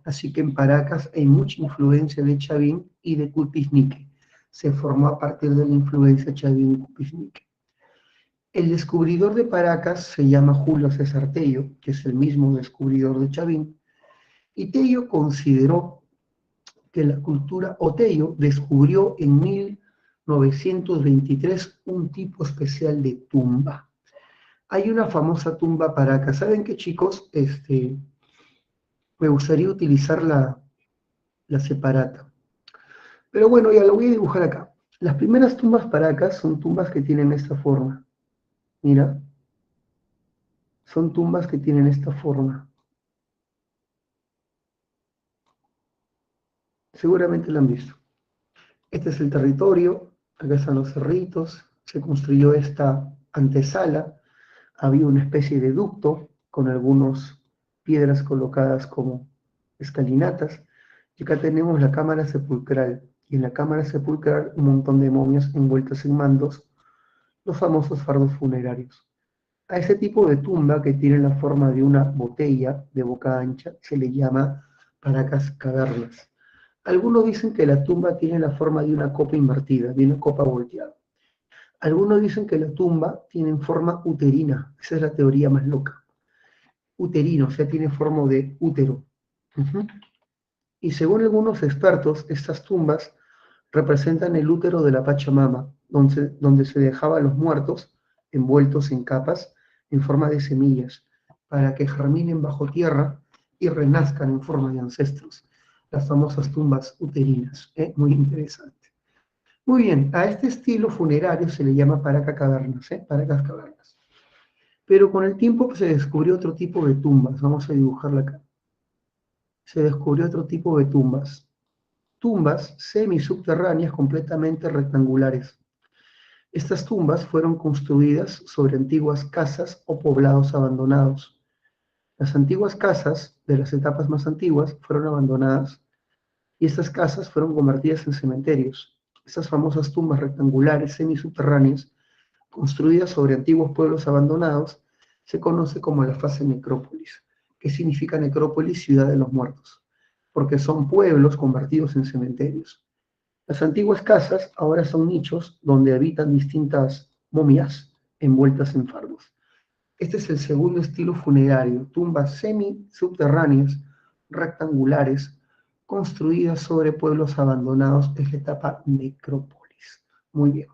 Así que en Paracas hay mucha influencia de Chavín y de Cupisnique. Se formó a partir de la influencia Chavín y Cupisnique. El descubridor de Paracas se llama Julio César Tello, que es el mismo descubridor de Chavín, y Tello consideró que la cultura, o Tello descubrió en 1923 un tipo especial de tumba. Hay una famosa tumba Paracas. ¿Saben qué, chicos? Me gustaría utilizar la separata. Pero bueno, ya lo voy a dibujar acá. Las primeras tumbas Paracas son tumbas que tienen esta forma. Mira. Son tumbas que tienen esta forma. Seguramente la han visto. Este es el territorio, acá están los cerritos, se construyó esta antesala, había una especie de ducto con algunas piedras colocadas como escalinatas, y acá tenemos la cámara sepulcral, y en la cámara sepulcral un montón de momias envueltas en mandos, los famosos fardos funerarios. A ese tipo de tumba que tiene la forma de una botella de boca ancha se le llama Paracas cavernas. Algunos dicen que la tumba tiene la forma de una copa invertida, de una copa volteada. Algunos dicen que la tumba tiene forma uterina, esa es la teoría más loca. Uterino, o sea, tiene forma de útero. Y según algunos expertos, estas tumbas representan el útero de la Pachamama, donde se dejaba a los muertos envueltos en capas en forma de semillas, para que germinen bajo tierra y renazcan en forma de ancestros. Las famosas tumbas uterinas, muy interesante. Muy bien, a este estilo funerario se le llama Paracas cavernas, Paracas cavernas. Pero con el tiempo se descubrió otro tipo de tumbas, vamos a dibujarla acá. Se descubrió otro tipo de tumbas semisubterráneas completamente rectangulares. Estas tumbas fueron construidas sobre antiguas casas o poblados abandonados. Las antiguas casas de las etapas más antiguas fueron abandonadas y estas casas fueron convertidas en cementerios. Estas famosas tumbas rectangulares semisubterráneas, construidas sobre antiguos pueblos abandonados, se conoce como la fase necrópolis. ¿Qué significa necrópolis? Ciudad de los muertos, porque son pueblos convertidos en cementerios. Las antiguas casas ahora son nichos donde habitan distintas momias envueltas en fardos. Este es el segundo estilo funerario, tumbas semi-subterráneas, rectangulares, construidas sobre pueblos abandonados, es la etapa necrópolis. Muy bien.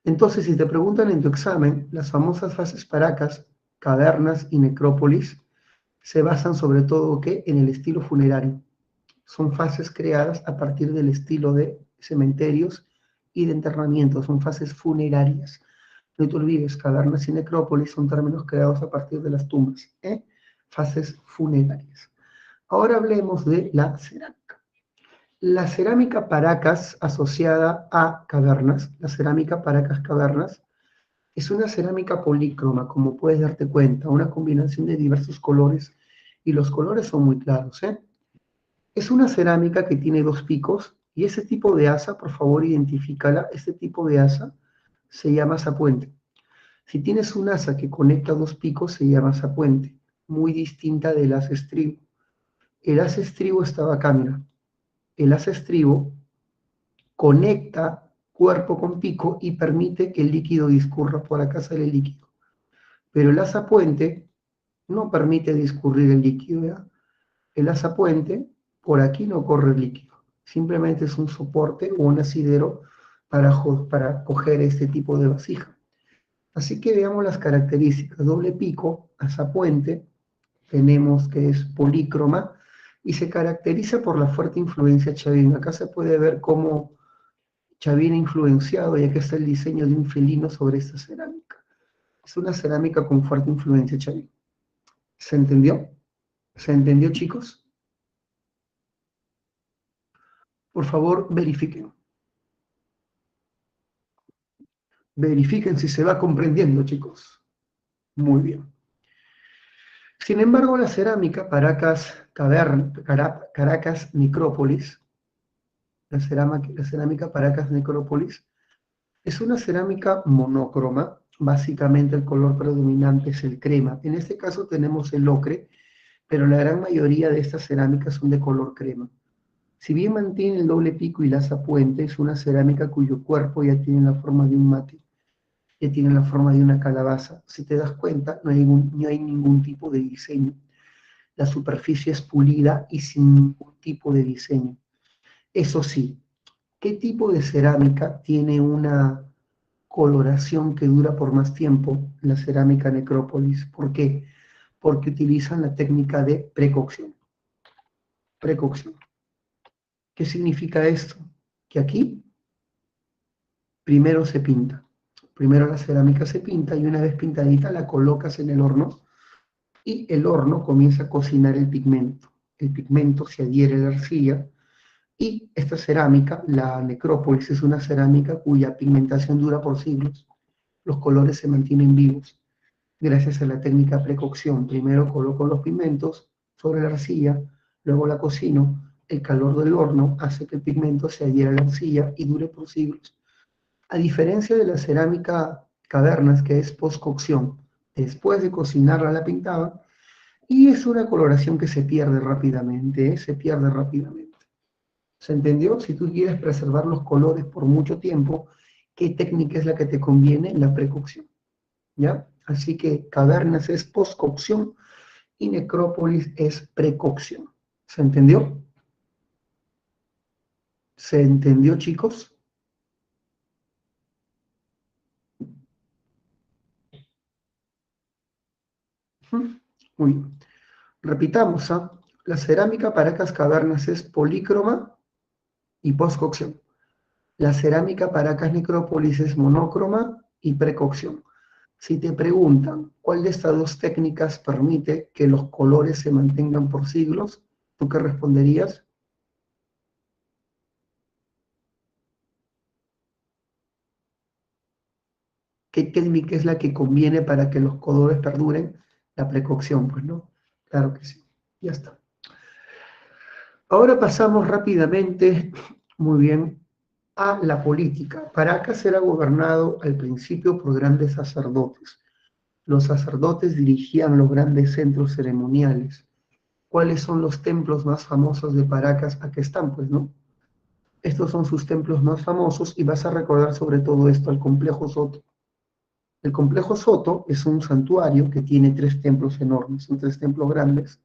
Entonces, si te preguntan en tu examen, las famosas fases Paracas, cavernas y necrópolis se basan sobre todo ¿qué? En el estilo funerario. Son fases creadas a partir del estilo de cementerios y de enterramientos, son fases funerarias. No te olvides, cavernas y necrópolis son términos creados a partir de las tumbas, fases funerarias. Ahora hablemos de la cerámica. La cerámica Paracas asociada a cavernas, la cerámica Paracas cavernas, es una cerámica polícroma, como puedes darte cuenta, una combinación de diversos colores, y los colores son muy claros, Es una cerámica que tiene dos picos, y ese tipo de asa, por favor, identifícala, este tipo de asa se llama asapuente. Si tienes un asa que conecta dos picos, se llama asapuente, muy distinta del asa estribo. El asa estribo estaba acá, mira. El asa estribo conecta cuerpo con pico y permite que el líquido discurra. Por acá sale el líquido. Pero el asa puente no permite discurrir el líquido, ¿ya? El asa puente, por aquí no corre el líquido. Simplemente es un soporte o un asidero para coger este tipo de vasija. Así que veamos las características. Doble pico, asapuente, tenemos que es polícroma y se caracteriza por la fuerte influencia chavín. Acá se puede ver cómo Chavín ha influenciado, ya que está el diseño de un felino sobre esta cerámica. Es una cerámica con fuerte influencia chavín. ¿Se entendió? ¿Se entendió, chicos? Por favor, verifiquen. Verifiquen si se va comprendiendo, chicos. Muy bien. Sin embargo, la cerámica Caracas Necrópolis, la cerámica Paracas Necrópolis, es una cerámica monócroma. Básicamente el color predominante es el crema. En este caso tenemos el ocre, pero la gran mayoría de estas cerámicas son de color crema. Si bien mantiene el doble pico y la asa puente, es una cerámica cuyo cuerpo ya tiene la forma de un mate, ya tiene la forma de una calabaza. Si te das cuenta, no hay ningún tipo de diseño. La superficie es pulida y sin ningún tipo de diseño. Eso sí, ¿qué tipo de cerámica tiene una coloración que dura por más tiempo? La cerámica necrópolis. ¿Por qué? Porque utilizan la técnica de precocción. Precocción. ¿Qué significa esto? Que aquí primero se pinta. Primero la cerámica se pinta y una vez pintadita la colocas en el horno y el horno comienza a cocinar el pigmento. El pigmento se adhiere a la arcilla y esta cerámica, la necrópolis, es una cerámica cuya pigmentación dura por siglos. Los colores se mantienen vivos gracias a la técnica precocción. Primero coloco los pigmentos sobre la arcilla, luego la cocino. El calor del horno hace que el pigmento se adhiera a la arcilla y dure por siglos. A diferencia de la cerámica cavernas, que es postcocción, después de cocinarla la pintaban, y es una coloración que se pierde rápidamente, se pierde rápidamente. ¿Se entendió? Si tú quieres preservar los colores por mucho tiempo, ¿qué técnica es la que te conviene? La precocción, ¿ya? Así que cavernas es postcocción y necrópolis es precocción. ¿Se entendió? ¿Se entendió, chicos? Muy bien. Repitamos, ¿ah? La cerámica Paracas cavernas es polícroma y postcocción. La cerámica Paracas necrópolis es monócroma y precocción. Si te preguntan cuál de estas dos técnicas permite que los colores se mantengan por siglos, ¿tú qué responderías? ¿Qué técnica es la que conviene para que los codores perduren? La precocción, pues, ¿no? Claro que sí. Ya está. Ahora pasamos rápidamente, muy bien, a la política. Paracas era gobernado al principio por grandes sacerdotes. Los sacerdotes dirigían los grandes centros ceremoniales. ¿Cuáles son los templos más famosos de Paracas? Aquí están, pues, ¿no? Estos son sus templos más famosos y vas a recordar sobre todo esto al complejo Soto. El complejo Soto es un santuario que tiene 3 templos enormes, son 3 templos grandes.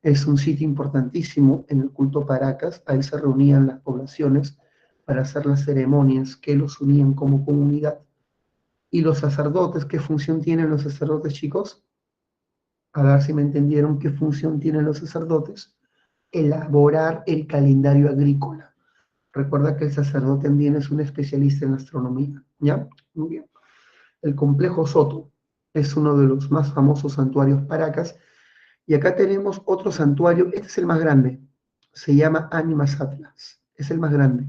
Es un sitio importantísimo en el culto Paracas. Ahí se reunían las poblaciones para hacer las ceremonias que los unían como comunidad. Y los sacerdotes, ¿qué función tienen los sacerdotes, chicos? A ver si me entendieron qué función tienen los sacerdotes. Elaborar el calendario agrícola. Recuerda que el sacerdote andino es un especialista en astronomía. ¿Ya? Muy bien. El complejo Soto es uno de los más famosos santuarios Paracas. Y acá tenemos otro santuario. Este es el más grande. Se llama Ánimas Atlas. Es el más grande.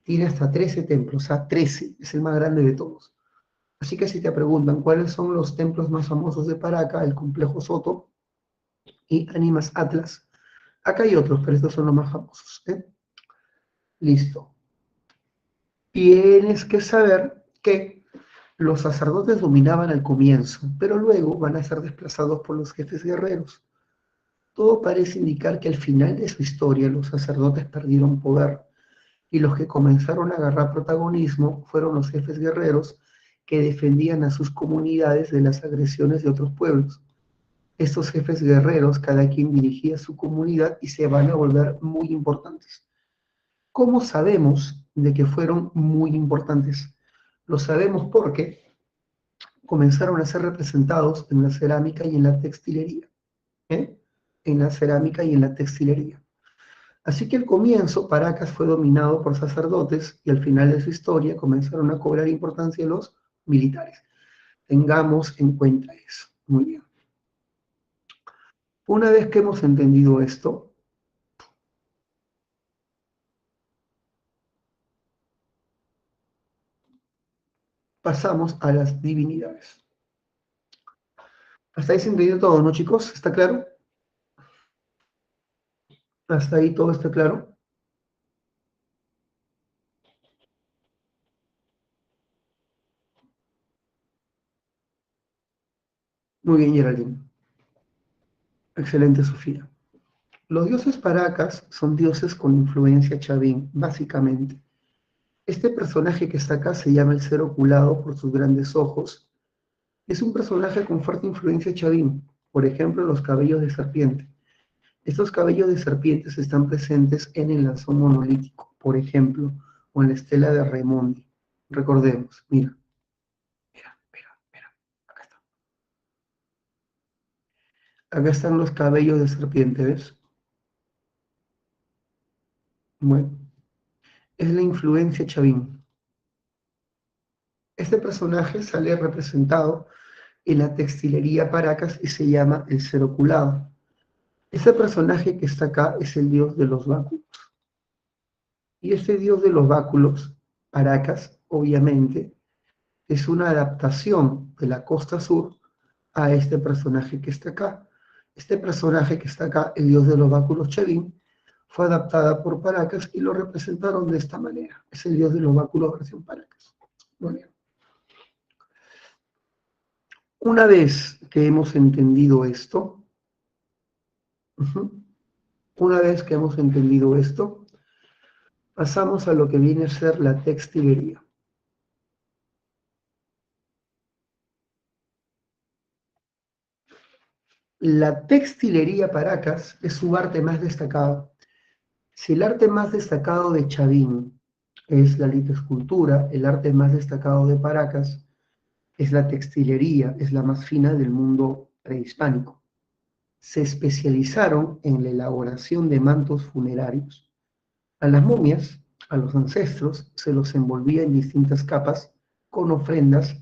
Tiene hasta 13 templos. O sea, 13. Es el más grande de todos. Así que si te preguntan cuáles son los templos más famosos de Paracas, el complejo Soto y Ánimas Atlas. Acá hay otros, pero estos son los más famosos. Listo. Tienes que saber que los sacerdotes dominaban al comienzo, pero luego van a ser desplazados por los jefes guerreros. Todo parece indicar que al final de su historia los sacerdotes perdieron poder y los que comenzaron a agarrar protagonismo fueron los jefes guerreros que defendían a sus comunidades de las agresiones de otros pueblos. Estos jefes guerreros, cada quien dirigía su comunidad y se van a volver muy importantes. ¿Cómo sabemos de que fueron muy importantes? Lo sabemos porque comenzaron a ser representados en la cerámica y en la textilería. ¿Eh? En la cerámica y en la textilería. Así que al comienzo Paracas fue dominado por sacerdotes y al final de su historia comenzaron a cobrar importancia los militares. Tengamos en cuenta eso. Muy bien. Una vez que hemos entendido esto, pasamos a las divinidades. Hasta ahí se entendió todo, ¿no, chicos? ¿Está claro? Hasta ahí todo está claro. Muy bien, Geraldine. Excelente, Sofía. Los dioses Paracas son dioses con influencia chavín, básicamente. Este personaje que está acá se llama el ser oculado por sus grandes ojos. Es un personaje con fuerte influencia chavín, por ejemplo, los cabellos de serpiente. Estos cabellos de serpientes están presentes en el lanzón monolítico, por ejemplo, o en la estela de Raimondi. Recordemos, mira, acá está. Acá están los cabellos de serpiente, ¿ves? Bueno, es la influencia chavín. Este personaje sale representado en la textilería Paracas y se llama el ser oculado. Ese personaje que está acá es el dios de los báculos. Y este dios de los báculos, Paracas, obviamente, es una adaptación de la costa sur a este personaje que está acá. Este personaje que está acá, el dios de los báculos Chavín, fue adaptada por Paracas y lo representaron de esta manera. Es el dios de los báculos versión Paracas. Bueno, una vez que hemos entendido esto, pasamos a lo que viene a ser la textilería. La textilería Paracas es su arte más destacado. Si el arte más destacado de Chavín es la litoscultura, el arte más destacado de Paracas es la textilería, es la más fina del mundo prehispánico. Se especializaron en la elaboración de mantos funerarios. A las momias, a los ancestros, se los envolvía en distintas capas con ofrendas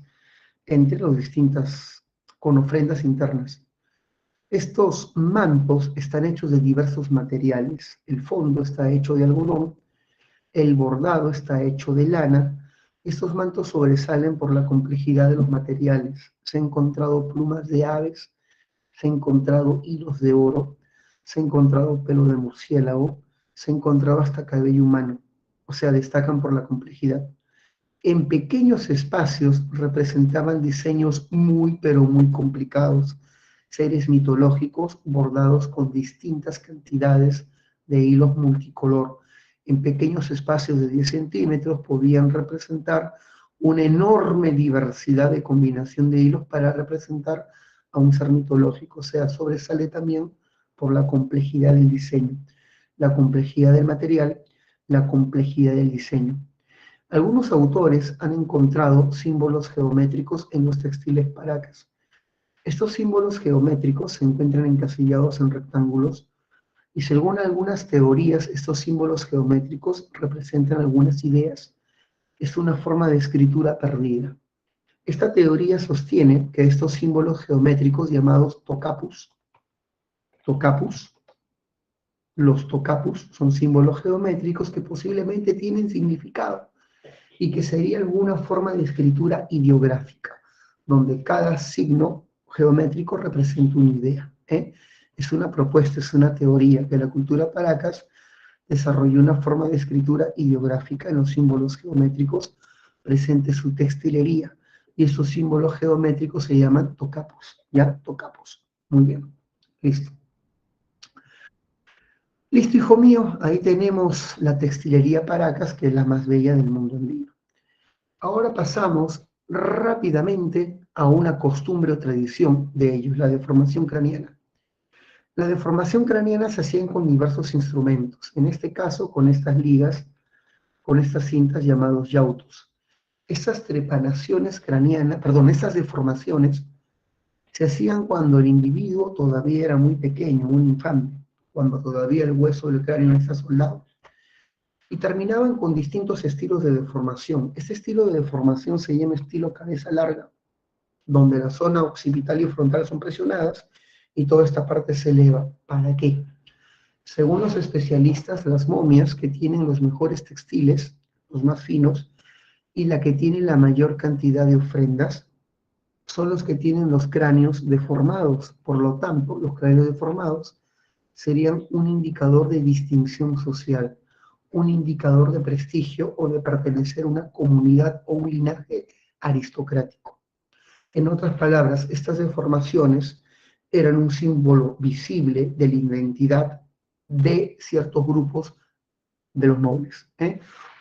con ofrendas internas. Estos mantos están hechos de diversos materiales. El fondo está hecho de algodón, el bordado está hecho de lana Estos mantos sobresalen por la complejidad de los materiales. Se han encontrado plumas de aves, se han encontrado hilos de oro, se ha encontrado pelo de murciélago, se ha encontrado hasta cabello humano. O sea, destacan por la complejidad. En pequeños espacios representaban diseños muy, pero muy complicados, seres mitológicos bordados con distintas cantidades de hilos multicolor. En pequeños espacios de 10 centímetros podían representar una enorme diversidad de combinación de hilos para representar a un ser mitológico. O sea, sobresale también por la complejidad del diseño, la complejidad del material, la complejidad del diseño. Algunos autores han encontrado símbolos geométricos en los textiles paracas. Estos símbolos geométricos se encuentran encasillados en rectángulos y según algunas teorías, estos símbolos geométricos representan algunas ideas. Es una forma de escritura perdida. Esta teoría sostiene que estos símbolos geométricos llamados tocapus, los tocapus son símbolos geométricos que posiblemente tienen significado y que sería alguna forma de escritura ideográfica, donde cada signo geométrico representa una idea. Es una propuesta, es una teoría que la cultura paracas desarrolló una forma de escritura ideográfica en los símbolos geométricos presente su textilería, y estos símbolos geométricos se llaman tocapos, ¿ya? Tocapos. Muy bien, listo. Listo, hijo mío, ahí tenemos la textilería Paracas, que es la más bella del mundo andino. Ahora pasamos rápidamente a una costumbre o tradición de ellos, la deformación craneana. La deformación craneana se hacía con diversos instrumentos, en este caso con estas ligas, con estas cintas llamados yautos. Estas trepanaciones craneanas, perdón, estas deformaciones se hacían cuando el individuo todavía era muy pequeño, un infante, cuando todavía el hueso del cráneo está soldado. Y terminaban con distintos estilos de deformación. Este estilo de deformación se llama estilo cabeza larga, donde la zona occipital y frontal son presionadas y toda esta parte se eleva. ¿Para qué? Según los especialistas, las momias que tienen los mejores textiles, los más finos, y la que tiene la mayor cantidad de ofrendas, son los que tienen los cráneos deformados. Por lo tanto, los cráneos deformados serían un indicador de distinción social, un indicador de prestigio o de pertenecer a una comunidad o un linaje aristocrático. En otras palabras, estas deformaciones eran un símbolo visible de la identidad de ciertos grupos de los nobles,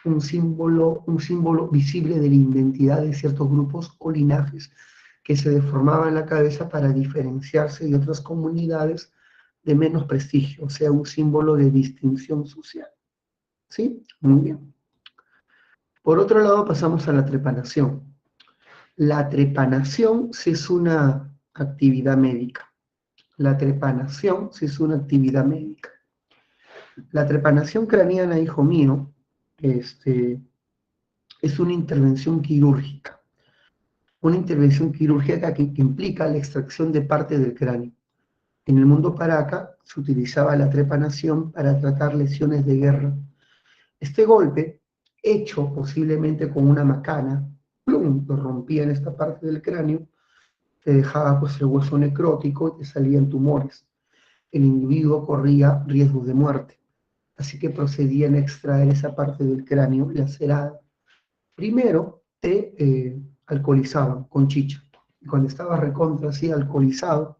un símbolo visible de la identidad de ciertos grupos o linajes que se deformaban la cabeza para diferenciarse de otras comunidades de menos prestigio, o sea, un símbolo de distinción social. ¿Sí? Muy bien. Por otro lado, pasamos a la trepanación. La trepanación sí es una actividad médica. La trepanación sí es una actividad médica. La trepanación craneana, hijo mío, es una intervención quirúrgica. Una intervención quirúrgica que implica la extracción de parte del cráneo. En el mundo paraca se utilizaba la trepanación para tratar lesiones de guerra. Este golpe, hecho posiblemente con una macana, ¡plum!, lo rompía en esta parte del cráneo, te dejaba pues el hueso necrótico y te salían tumores. El individuo corría riesgos de muerte, así que procedían a extraer esa parte del cráneo lacerada. Primero te alcoholizaban con chicha, y cuando estaba recontra así alcoholizado,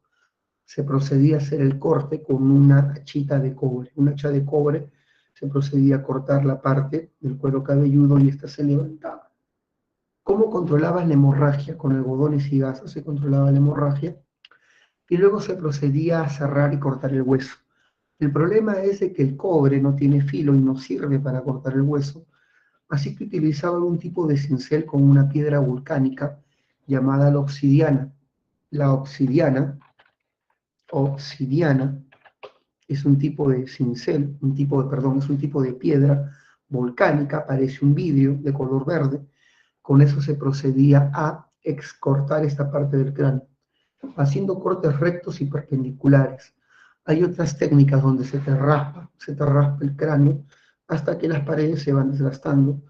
se procedía a hacer el corte con una hachita de cobre. Una hacha de cobre se procedía a cortar la parte del cuero cabelludo y ésta se levantaba. ¿Cómo controlabas la hemorragia? Con algodones y gasas se controlaba la hemorragia y luego se procedía a cerrar y cortar el hueso. El problema es de que el cobre no tiene filo y no sirve para cortar el hueso, así que utilizaban un tipo de cincel con una piedra volcánica llamada la obsidiana. La obsidiana es un tipo de cincel, es un tipo de piedra volcánica, parece un vidrio de color verde. Con eso se procedía a excortar esta parte del cráneo, haciendo cortes rectos y perpendiculares. Hay otras técnicas donde se te raspa el cráneo hasta que las paredes se van desgastando.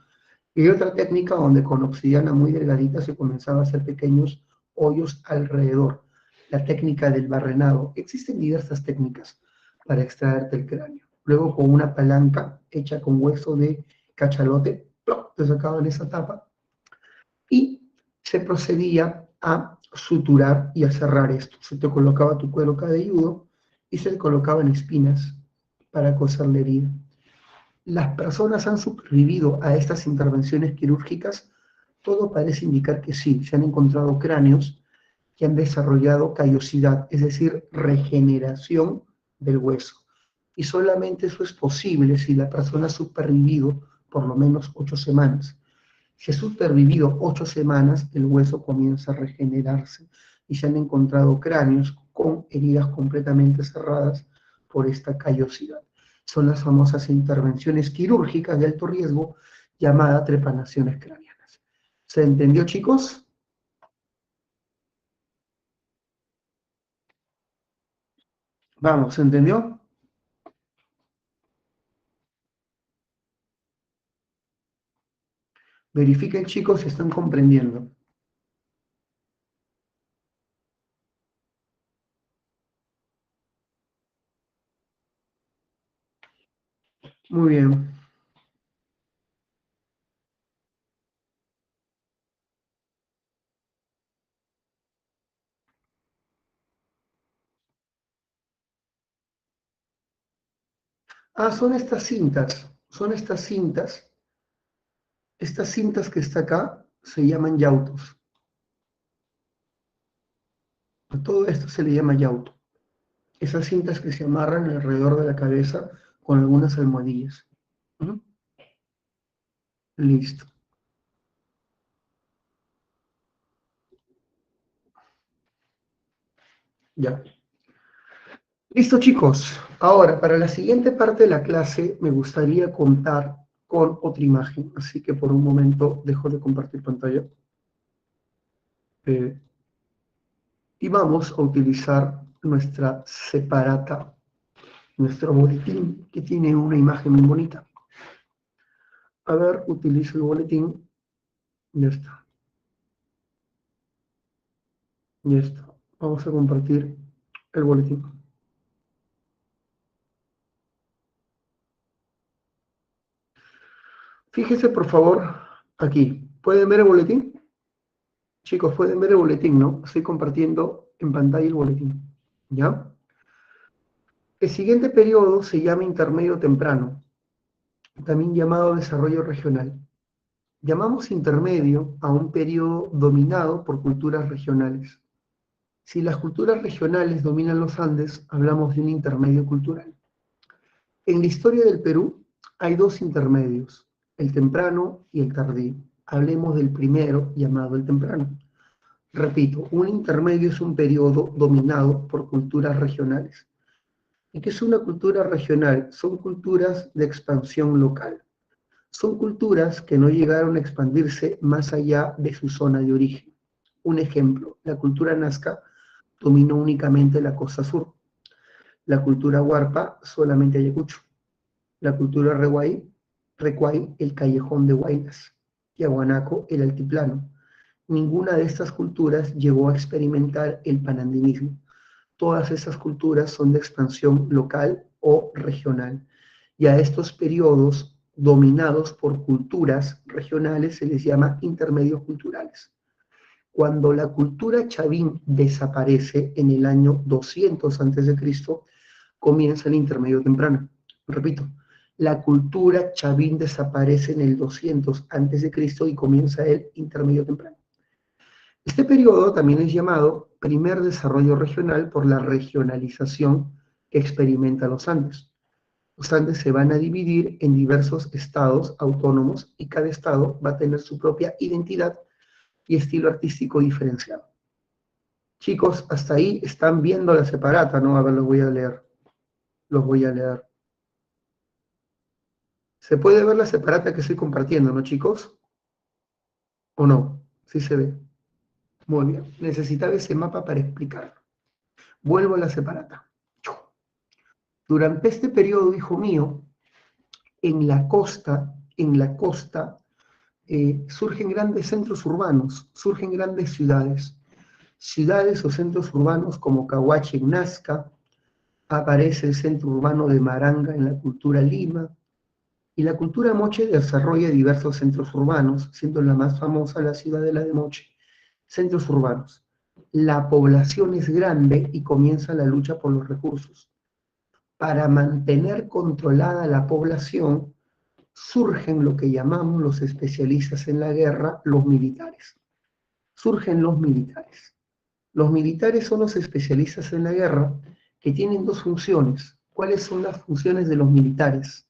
Y otra técnica donde con obsidiana muy delgadita se comenzaba a hacer pequeños hoyos alrededor, la técnica del barrenado. Existen diversas técnicas para extraerte el cráneo. Luego con una palanca hecha con hueso de cachalote, ¡plop!, te sacaban esa tapa y se procedía a suturar y a cerrar esto. Se te colocaba tu cuero cabelludo y se le colocaban espinas para coser la herida. ¿Las personas han supervivido a estas intervenciones quirúrgicas? Todo parece indicar que sí. Se han encontrado cráneos que han desarrollado callosidad, es decir, regeneración del hueso. Y solamente eso es posible si la persona ha supervivido por lo menos 8 semanas. Si ha supervivido 8 semanas, el hueso comienza a regenerarse y se han encontrado cráneos con heridas completamente cerradas por esta callosidad. Son las famosas intervenciones quirúrgicas de alto riesgo llamadas trepanaciones craneanas. ¿Se entendió, chicos? Vamos, ¿se entendió? Verifiquen, chicos, si están comprendiendo. Muy bien. Ah, son estas cintas. Son estas cintas. Estas cintas que está acá se llaman yautos. A todo esto se le llama yauto. Esas cintas que se amarran alrededor de la cabeza con algunas almohadillas. ¿Mm? Listo. Ya. Listo, chicos. Ahora, para la siguiente parte de la clase, me gustaría contar con otra imagen. Así que por un momento dejo de compartir pantalla. Y vamos a utilizar nuestra separata, nuestro boletín, que tiene una imagen muy bonita. A ver, utilizo el boletín. Ya está. Ya está. Vamos a compartir el boletín. Fíjese, por favor, aquí. ¿Pueden ver el boletín? Chicos, pueden ver el boletín, ¿no? Estoy compartiendo en pantalla el boletín. ¿Ya? El siguiente periodo se llama intermedio temprano, también llamado desarrollo regional. Llamamos intermedio a un periodo dominado por culturas regionales. Si las culturas regionales dominan los Andes, hablamos de un intermedio cultural. En la historia del Perú hay dos intermedios, el temprano y el tardío. Hablemos del primero, llamado el temprano. Repito, un intermedio es un periodo dominado por culturas regionales. ¿Y qué es una cultura regional? Son culturas de expansión local. Son culturas que no llegaron a expandirse más allá de su zona de origen. Un ejemplo, la cultura nazca dominó únicamente la costa sur. La cultura huarpa solamente Ayacucho. La cultura Recuay, el callejón de Huaynas. Yaguanaco, el altiplano. Ninguna de estas culturas llegó a experimentar el panandinismo. Todas esas culturas son de expansión local o regional. Y a estos periodos dominados por culturas regionales se les llama intermedios culturales. Cuando la cultura chavín desaparece en el año 200 a.C., comienza el intermedio temprano. Repito, la cultura chavín desaparece en el 200 a.C. y comienza el intermedio temprano. Este periodo también es llamado primer desarrollo regional por la regionalización que experimenta los Andes. Los Andes se van a dividir en diversos estados autónomos y cada estado va a tener su propia identidad y estilo artístico diferenciado. Chicos, hasta ahí están viendo la separata, ¿no? A ver, los voy a leer. Los voy a leer. Se puede ver la separata que estoy compartiendo, ¿no, chicos? ¿O no? Sí se ve. Muy bien. Necesitaba ese mapa para explicarlo. Vuelvo a la separata. Durante este periodo, hijo mío, en la costa surgen grandes centros urbanos, surgen grandes ciudades o centros urbanos como Cahuachi en Nazca, aparece el centro urbano de Maranga en la cultura Lima, y la cultura moche desarrolla diversos centros urbanos, siendo la más famosa la ciudadela de Moche. Centros urbanos. La población es grande y comienza la lucha por los recursos. Para mantener controlada la población, surgen lo que llamamos los especialistas en la guerra, los militares. Surgen los militares. Los militares son los especialistas en la guerra que tienen dos funciones. ¿Cuáles son las funciones de los militares?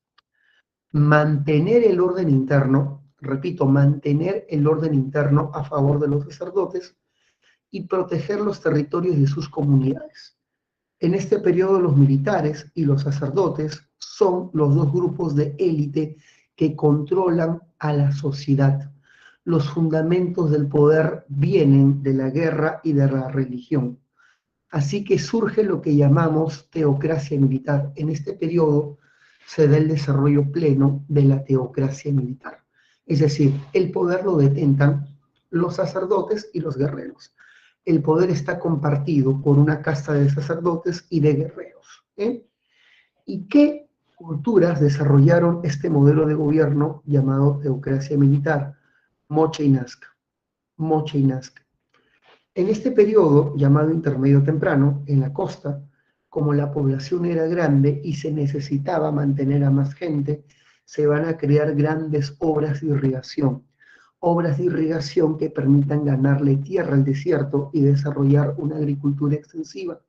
Mantener el orden interno, repito, mantener el orden interno a favor de los sacerdotes y proteger los territorios de sus comunidades. En este periodo los militares y los sacerdotes son los dos grupos de élite que controlan a la sociedad. Los fundamentos del poder vienen de la guerra y de la religión. Así que surge lo que llamamos teocracia militar. En este periodo se da el desarrollo pleno de la teocracia militar. Es decir, el poder lo detentan los sacerdotes y los guerreros. El poder está compartido por una casta de sacerdotes y de guerreros. ¿Y qué culturas desarrollaron este modelo de gobierno llamado teocracia militar? Moche y Nazca. Moche y Nazca. En este periodo, llamado intermedio temprano, en la costa, como la población era grande y se necesitaba mantener a más gente, se van a crear grandes obras de irrigación. Obras de irrigación que permitan ganarle tierra al desierto y desarrollar una agricultura extensiva.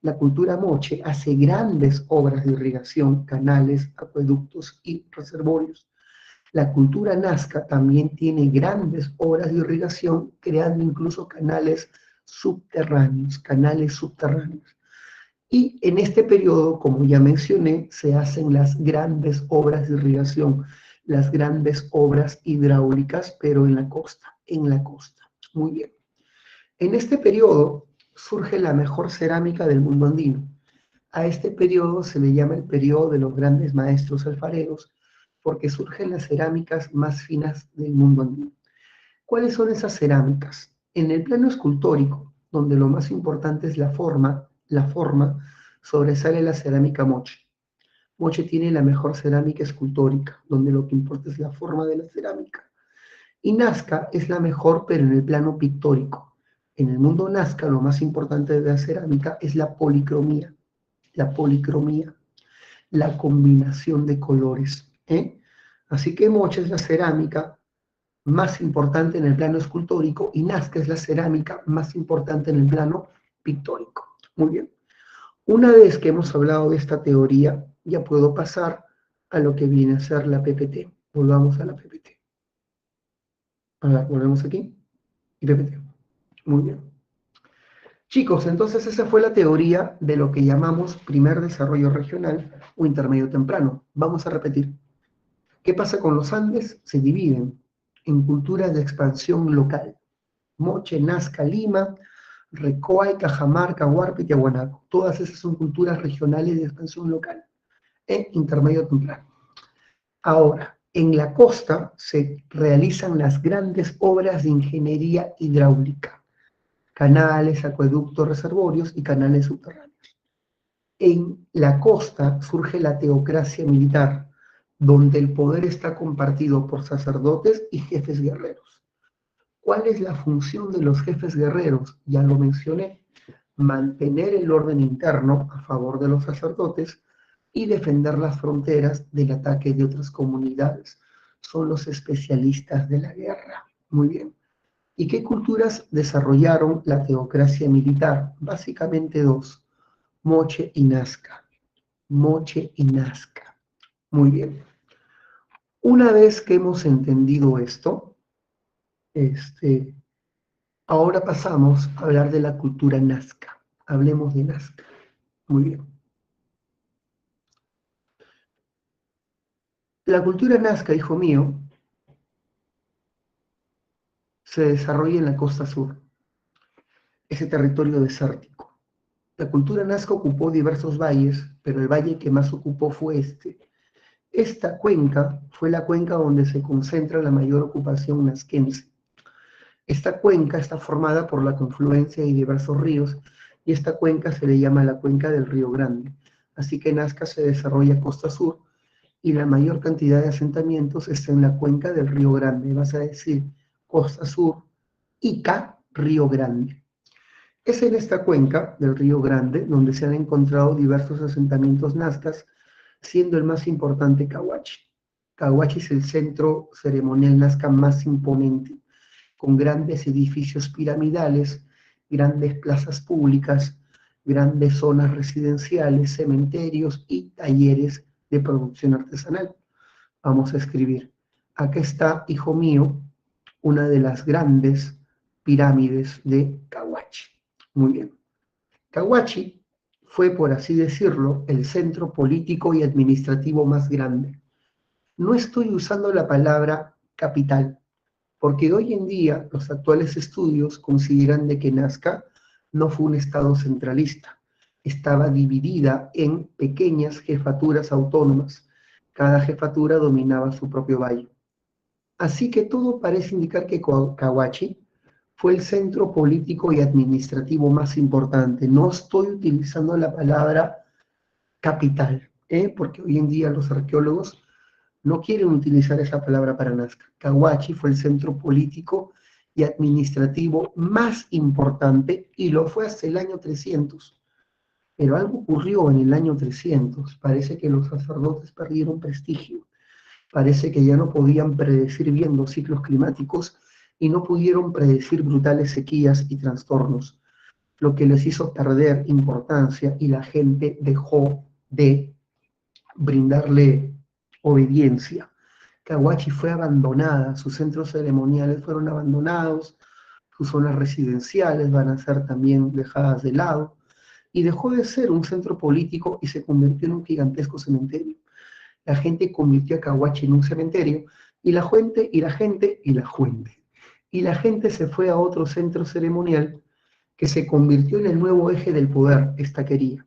La cultura moche hace grandes obras de irrigación, canales, acueductos y reservorios. La cultura nazca también tiene grandes obras de irrigación, creando incluso canales subterráneos. Y en este periodo, como ya mencioné, se hacen las grandes obras de irrigación, las grandes obras hidráulicas, pero en la costa, Muy bien. En este periodo surge la mejor cerámica del mundo andino. A este periodo se le llama el periodo de los grandes maestros alfareros, porque surgen las cerámicas más finas del mundo andino. ¿Cuáles son esas cerámicas? En el plano escultórico, donde lo más importante es la forma, sobresale la cerámica Moche. Moche tiene la mejor cerámica escultórica, donde lo que importa es la forma de la cerámica. Y Nazca es la mejor, pero en el plano pictórico. En el mundo Nazca, lo más importante de la cerámica es la policromía. La combinación de colores. Así que Moche es la cerámica más importante en el plano escultórico y Nazca es la cerámica más importante en el plano pictórico. Muy bien. Una vez que hemos hablado de esta teoría, ya puedo pasar a lo que viene a ser la PPT. Volvamos a la PPT. A ver, volvemos aquí. Y PPT. Muy bien. Chicos, entonces esa fue la teoría de lo que llamamos primer desarrollo regional o intermedio temprano. Vamos a repetir. ¿Qué pasa con los Andes? Se dividen en culturas de expansión local. Moche, Nazca, Lima, Recoay, Cajamarca, Huarpe y Tiahuanaco. Todas esas son culturas regionales de expansión local e intermedio temprano. Ahora, en la costa se realizan las grandes obras de ingeniería hidráulica. Canales, acueductos, reservorios y canales subterráneos. En la costa surge la teocracia militar, donde el poder está compartido por sacerdotes y jefes guerreros. ¿Cuál es la función de los jefes guerreros? Ya lo mencioné, mantener el orden interno a favor de los sacerdotes y defender las fronteras del ataque de otras comunidades. Son los especialistas de la guerra. Muy bien. ¿Y qué culturas desarrollaron la teocracia militar? Básicamente dos, Moche y Nazca. Moche y Nazca. Muy bien. Una vez que hemos entendido esto, ahora pasamos a hablar de la cultura nazca. Hablemos de Nazca. Muy bien. La cultura nazca, hijo mío, se desarrolla en la costa sur, ese territorio desértico. La cultura nazca ocupó diversos valles, pero el valle que más ocupó fue este, Esta cuenca fue la cuenca donde se concentra la mayor ocupación nazquense. Esta cuenca está formada por la confluencia de diversos ríos y esta cuenca se le llama la cuenca del Río Grande. Así que Nazca se desarrolla costa sur y la mayor cantidad de asentamientos está en la cuenca del Río Grande. Vas a decir costa sur, Ica, Río Grande. Es en esta cuenca del Río Grande donde se han encontrado diversos asentamientos nazcas, siendo el más importante Cahuachi. Cahuachi es el centro ceremonial nazca más imponente, con grandes edificios piramidales, grandes plazas públicas, grandes zonas residenciales, cementerios y talleres de producción artesanal. Vamos a escribir. Acá está, hijo mío, una de las grandes pirámides de Cahuachi. Muy bien. Cahuachi fue, por así decirlo, el centro político y administrativo más grande. No estoy usando la palabra capital, porque hoy en día los actuales estudios consideran de que Nazca no fue un estado centralista, estaba dividida en pequeñas jefaturas autónomas, cada jefatura dominaba su propio valle. Así que todo parece indicar que Cahuachi fue el centro político y administrativo más importante. No estoy utilizando la palabra capital, porque hoy en día los arqueólogos no quieren utilizar esa palabra para Nazca. Cahuachi fue el centro político y administrativo más importante y lo fue hasta el año 300. Pero algo ocurrió en el año 300. Parece que los sacerdotes perdieron prestigio. Parece que ya no podían predecir bien los ciclos climáticos y no pudieron predecir brutales sequías y trastornos, lo que les hizo perder importancia y la gente dejó de brindarle obediencia. Cahuachi fue abandonada, sus centros ceremoniales fueron abandonados, sus zonas residenciales van a ser también dejadas de lado, y dejó de ser un centro político y se convirtió en un gigantesco cementerio. La gente convirtió a Cahuachi en un cementerio, y la gente se fue a otro centro ceremonial que se convirtió en el nuevo eje del poder, Estaquería.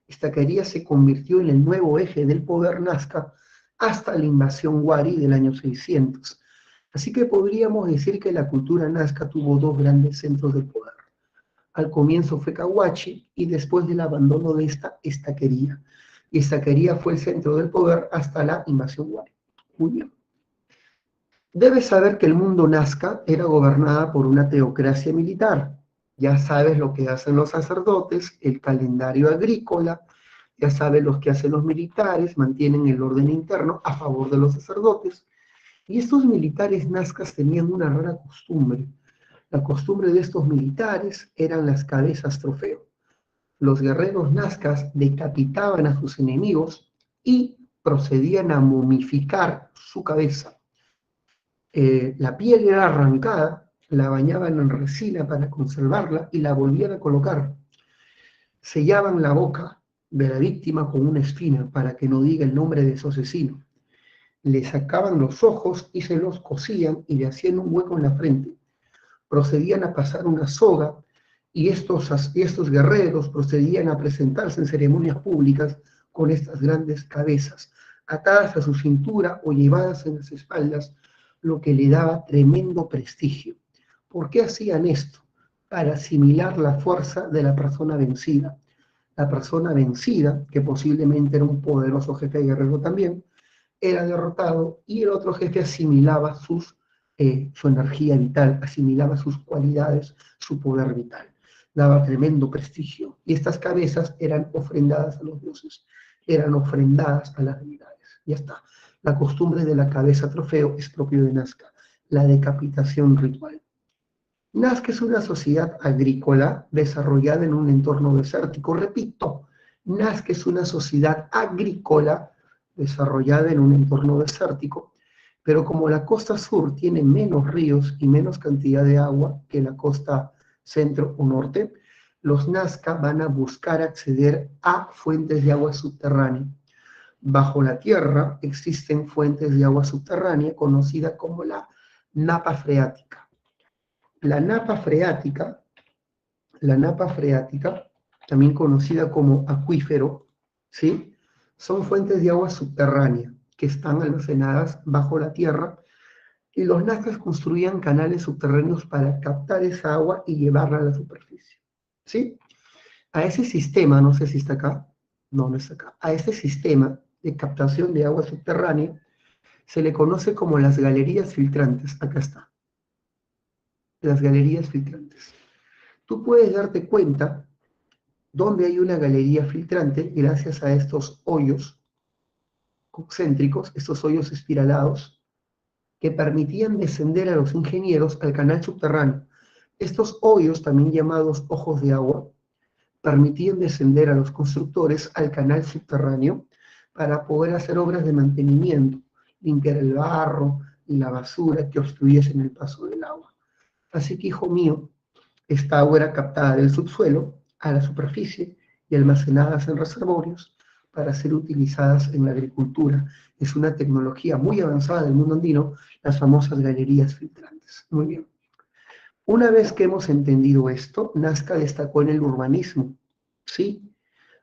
Estaquería se convirtió en el nuevo eje del poder nazca hasta la invasión Wari del año 600. Así que podríamos decir que la cultura nazca tuvo dos grandes centros del poder. Al comienzo fue Cahuachi y después del abandono de esta, Estaquería. Y Estaquería fue el centro del poder hasta la invasión Wari. Muy bien. Debes saber que el mundo nazca era gobernada por una teocracia militar. Ya sabes lo que hacen los sacerdotes, el calendario agrícola, ya sabes lo que hacen los militares, mantienen el orden interno a favor de los sacerdotes. Y estos militares nazcas tenían una rara costumbre. La costumbre de estos militares eran las cabezas trofeo. Los guerreros nazcas decapitaban a sus enemigos y procedían a momificar su cabeza. La piel era arrancada, la bañaban en resina para conservarla y la volvían a colocar. Sellaban la boca de la víctima con una espina para que no diga el nombre de su asesino. Le sacaban los ojos y se los cosían y le hacían un hueco en la frente. Procedían a pasar una soga y estos guerreros procedían a presentarse en ceremonias públicas con estas grandes cabezas, atadas a su cintura o llevadas en las espaldas, lo que le daba tremendo prestigio. ¿Por qué hacían esto? Para asimilar la fuerza de la persona vencida. La persona vencida, que posiblemente era un poderoso jefe guerrero también, era derrotado y el otro jefe asimilaba su energía vital, asimilaba sus cualidades, su poder vital. Daba tremendo prestigio. Y estas cabezas eran ofrendadas a los dioses, eran ofrendadas a las deidades. Ya está. La costumbre de la cabeza trofeo es propio de Nazca, la decapitación ritual. Nazca es una sociedad agrícola desarrollada en un entorno desértico. Repito, Nazca es una sociedad agrícola desarrollada en un entorno desértico, pero como la costa sur tiene menos ríos y menos cantidad de agua que la costa centro o norte, los Nazca van a buscar acceder a fuentes de agua subterránea. Bajo la tierra existen fuentes de agua subterránea conocida como la napa freática. La napa freática, también conocida como acuífero, ¿sí? Son fuentes de agua subterránea. que están almacenadas bajo la tierra, y los nazcas construían canales subterráneos para captar esa agua y llevarla a la superficie. ¿Sí? A ese sistema, no sé si está acá, no está acá, a este sistema de captación de agua subterránea se le conoce como las galerías filtrantes. Acá está, las galerías filtrantes. Tú puedes darte cuenta dónde hay una galería filtrante gracias a estos hoyos concéntricos, estos hoyos espiralados, que permitían descender a los ingenieros al canal subterráneo. Estos hoyos, también llamados ojos de agua, permitían descender a los constructores al canal subterráneo para poder hacer obras de mantenimiento, limpiar el barro y la basura que obstruyesen el paso del agua. Así que, hijo mío, esta agua era captada del subsuelo a la superficie y almacenadas en reservorios para ser utilizadas en la agricultura. Es una tecnología muy avanzada del mundo andino, las famosas galerías filtrantes. Muy bien. Una vez que hemos entendido esto, Nazca destacó en el urbanismo. ¿Sí?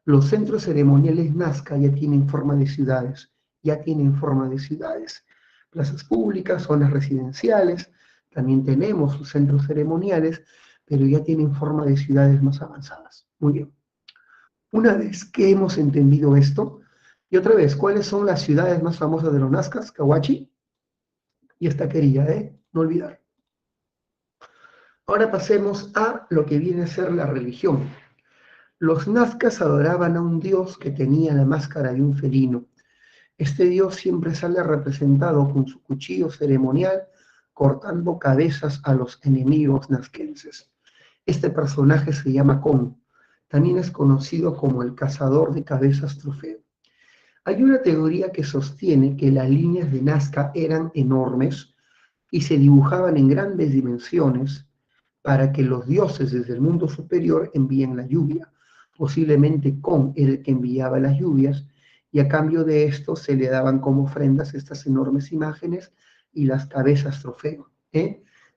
Los centros ceremoniales Nazca ya tienen forma de ciudades, Plazas públicas, zonas residenciales, también tenemos sus centros ceremoniales, pero ya tienen forma de ciudades más avanzadas. Muy bien. Una vez que hemos entendido esto, y otra vez, ¿cuáles son las ciudades más famosas de los Nazcas? Cahuachi y Estaquerilla, no olvidar. Ahora pasemos a lo que viene a ser la religión. Los nazcas adoraban a un dios que tenía la máscara de un felino. Este dios siempre sale representado con su cuchillo ceremonial, cortando cabezas a los enemigos nazquenses. Este personaje se llama Kon. También es conocido como el cazador de cabezas trofeo. Hay una teoría que sostiene que las líneas de Nazca eran enormes y se dibujaban en grandes dimensiones para que los dioses desde el mundo superior envíen la lluvia. Posiblemente Kon era el que enviaba las lluvias, y a cambio de esto se le daban como ofrendas estas enormes imágenes y las cabezas trofeo.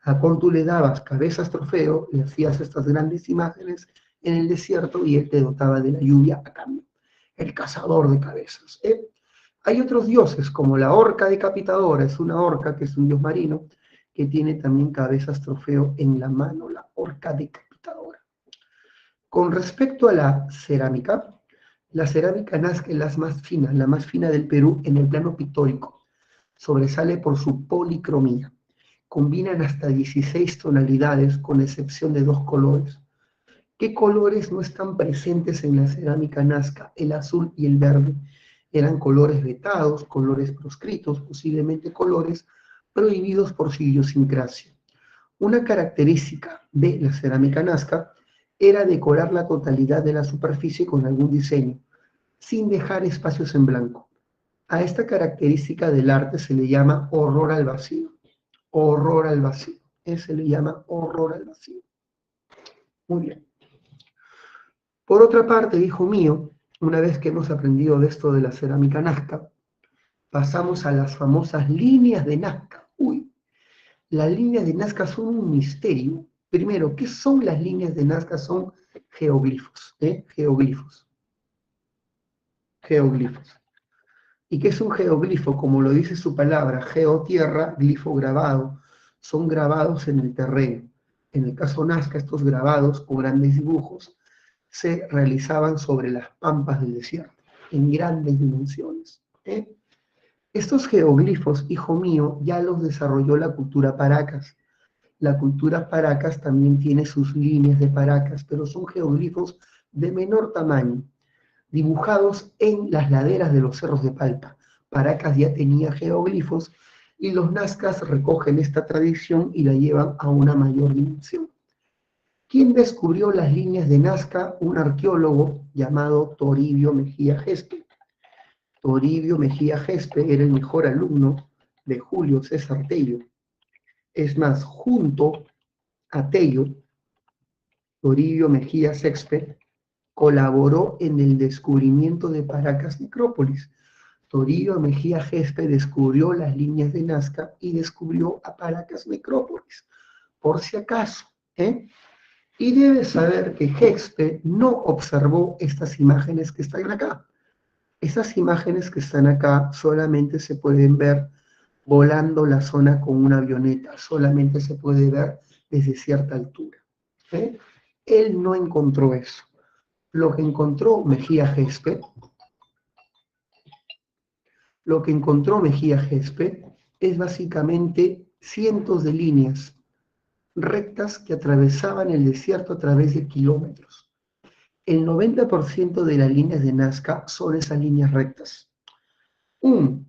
A Kon tú le dabas cabezas trofeo, le hacías estas grandes imágenes en el desierto y él te dotaba de la lluvia a cambio. El cazador de cabezas. Hay otros dioses, como la orca decapitadora, es una orca que es un dios marino, que tiene también cabezas trofeo en la mano, la orca decapitadora. Con respecto a la cerámica nazca es la más fina del Perú en el plano pictórico. Sobresale por su policromía. Combinan hasta 16 tonalidades, con excepción de 2 colores. ¿Qué colores no están presentes en la cerámica nazca? El azul y el verde. Eran colores vetados, colores proscritos, posiblemente colores prohibidos por su idiosincrasia. Una característica de la cerámica nazca era decorar la totalidad de la superficie con algún diseño, sin dejar espacios en blanco. A esta característica del arte se le llama horror al vacío. Horror al vacío. Se le llama horror al vacío. Muy bien. Por otra parte, hijo mío, una vez que hemos aprendido de esto de la cerámica nazca, pasamos a las famosas líneas de Nazca. Las líneas de Nazca son un misterio. Primero, ¿qué son las líneas de Nazca? Son geoglifos. Geoglifos. ¿Y qué es un geoglifo? Como lo dice su palabra, geo tierra, glifo grabado. Son grabados en el terreno. En el caso Nazca, estos grabados o grandes dibujos se realizaban sobre las pampas del desierto, en grandes dimensiones. Estos geoglifos, hijo mío, ya los desarrolló la cultura Paracas. La cultura Paracas también tiene sus líneas de Paracas, pero son geoglifos de menor tamaño, dibujados en las laderas de los cerros de Palpa. Paracas ya tenía geoglifos y los nazcas recogen esta tradición y la llevan a una mayor dimensión. ¿Quién descubrió las líneas de Nazca? Un arqueólogo llamado Toribio Mejía Gespe. Toribio Mejía Gespe era el mejor alumno de Julio César Tello. Es más, junto a Tello, Toribio Mejía Gespe colaboró en el descubrimiento de Paracas Necrópolis. Toribio Mejía Gespe descubrió las líneas de Nazca y descubrió a Paracas Necrópolis, por si acaso. Y debes saber que Gespe no observó estas imágenes que están acá. Esas imágenes que están acá solamente se pueden ver volando la zona con una avioneta, solamente se puede ver desde cierta altura. ¿Eh? Él no encontró eso. Lo que encontró Mejía Gespe, es básicamente cientos de líneas rectas que atravesaban el desierto a través de kilómetros. El 90% de las líneas de Nazca son esas líneas rectas. Un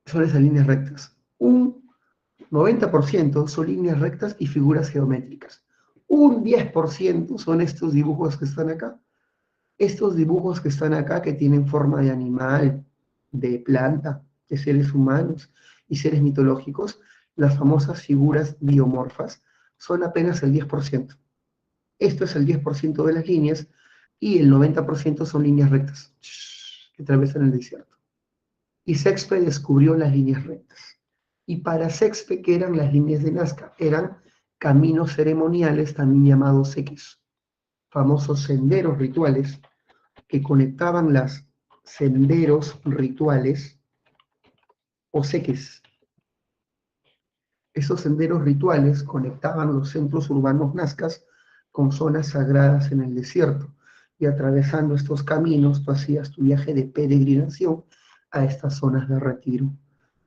90% son líneas rectas y figuras geométricas. Un 10% son estos dibujos que están acá. Estos dibujos que están acá, que tienen forma de animal, de planta, de seres humanos y seres mitológicos, las famosas figuras biomorfas, son apenas el 10%. Esto es el 10% de las líneas y el 90% son líneas rectas que atraviesan el desierto. Y Sexpe descubrió las líneas rectas. Y para Sexpe, ¿qué eran las líneas de Nazca? Eran caminos ceremoniales, también llamados seques, famosos senderos rituales que conectaban los senderos rituales o seques. Esos senderos rituales conectaban los centros urbanos nazcas con zonas sagradas en el desierto, y atravesando estos caminos tú hacías tu viaje de peregrinación a estas zonas de retiro.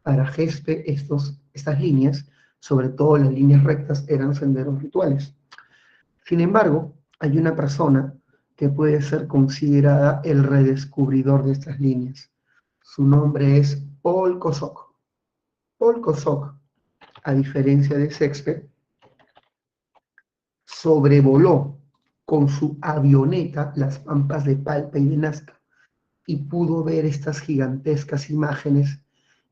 Para Gespe, estas líneas, sobre todo las líneas rectas, eran senderos rituales. Sin embargo, hay una persona que puede ser considerada el redescubridor de estas líneas. Su nombre es Paul Kosok. Paul Kosok, a diferencia de Sexpe, sobrevoló con su avioneta las pampas de Palpa y de Nazca y pudo ver estas gigantescas imágenes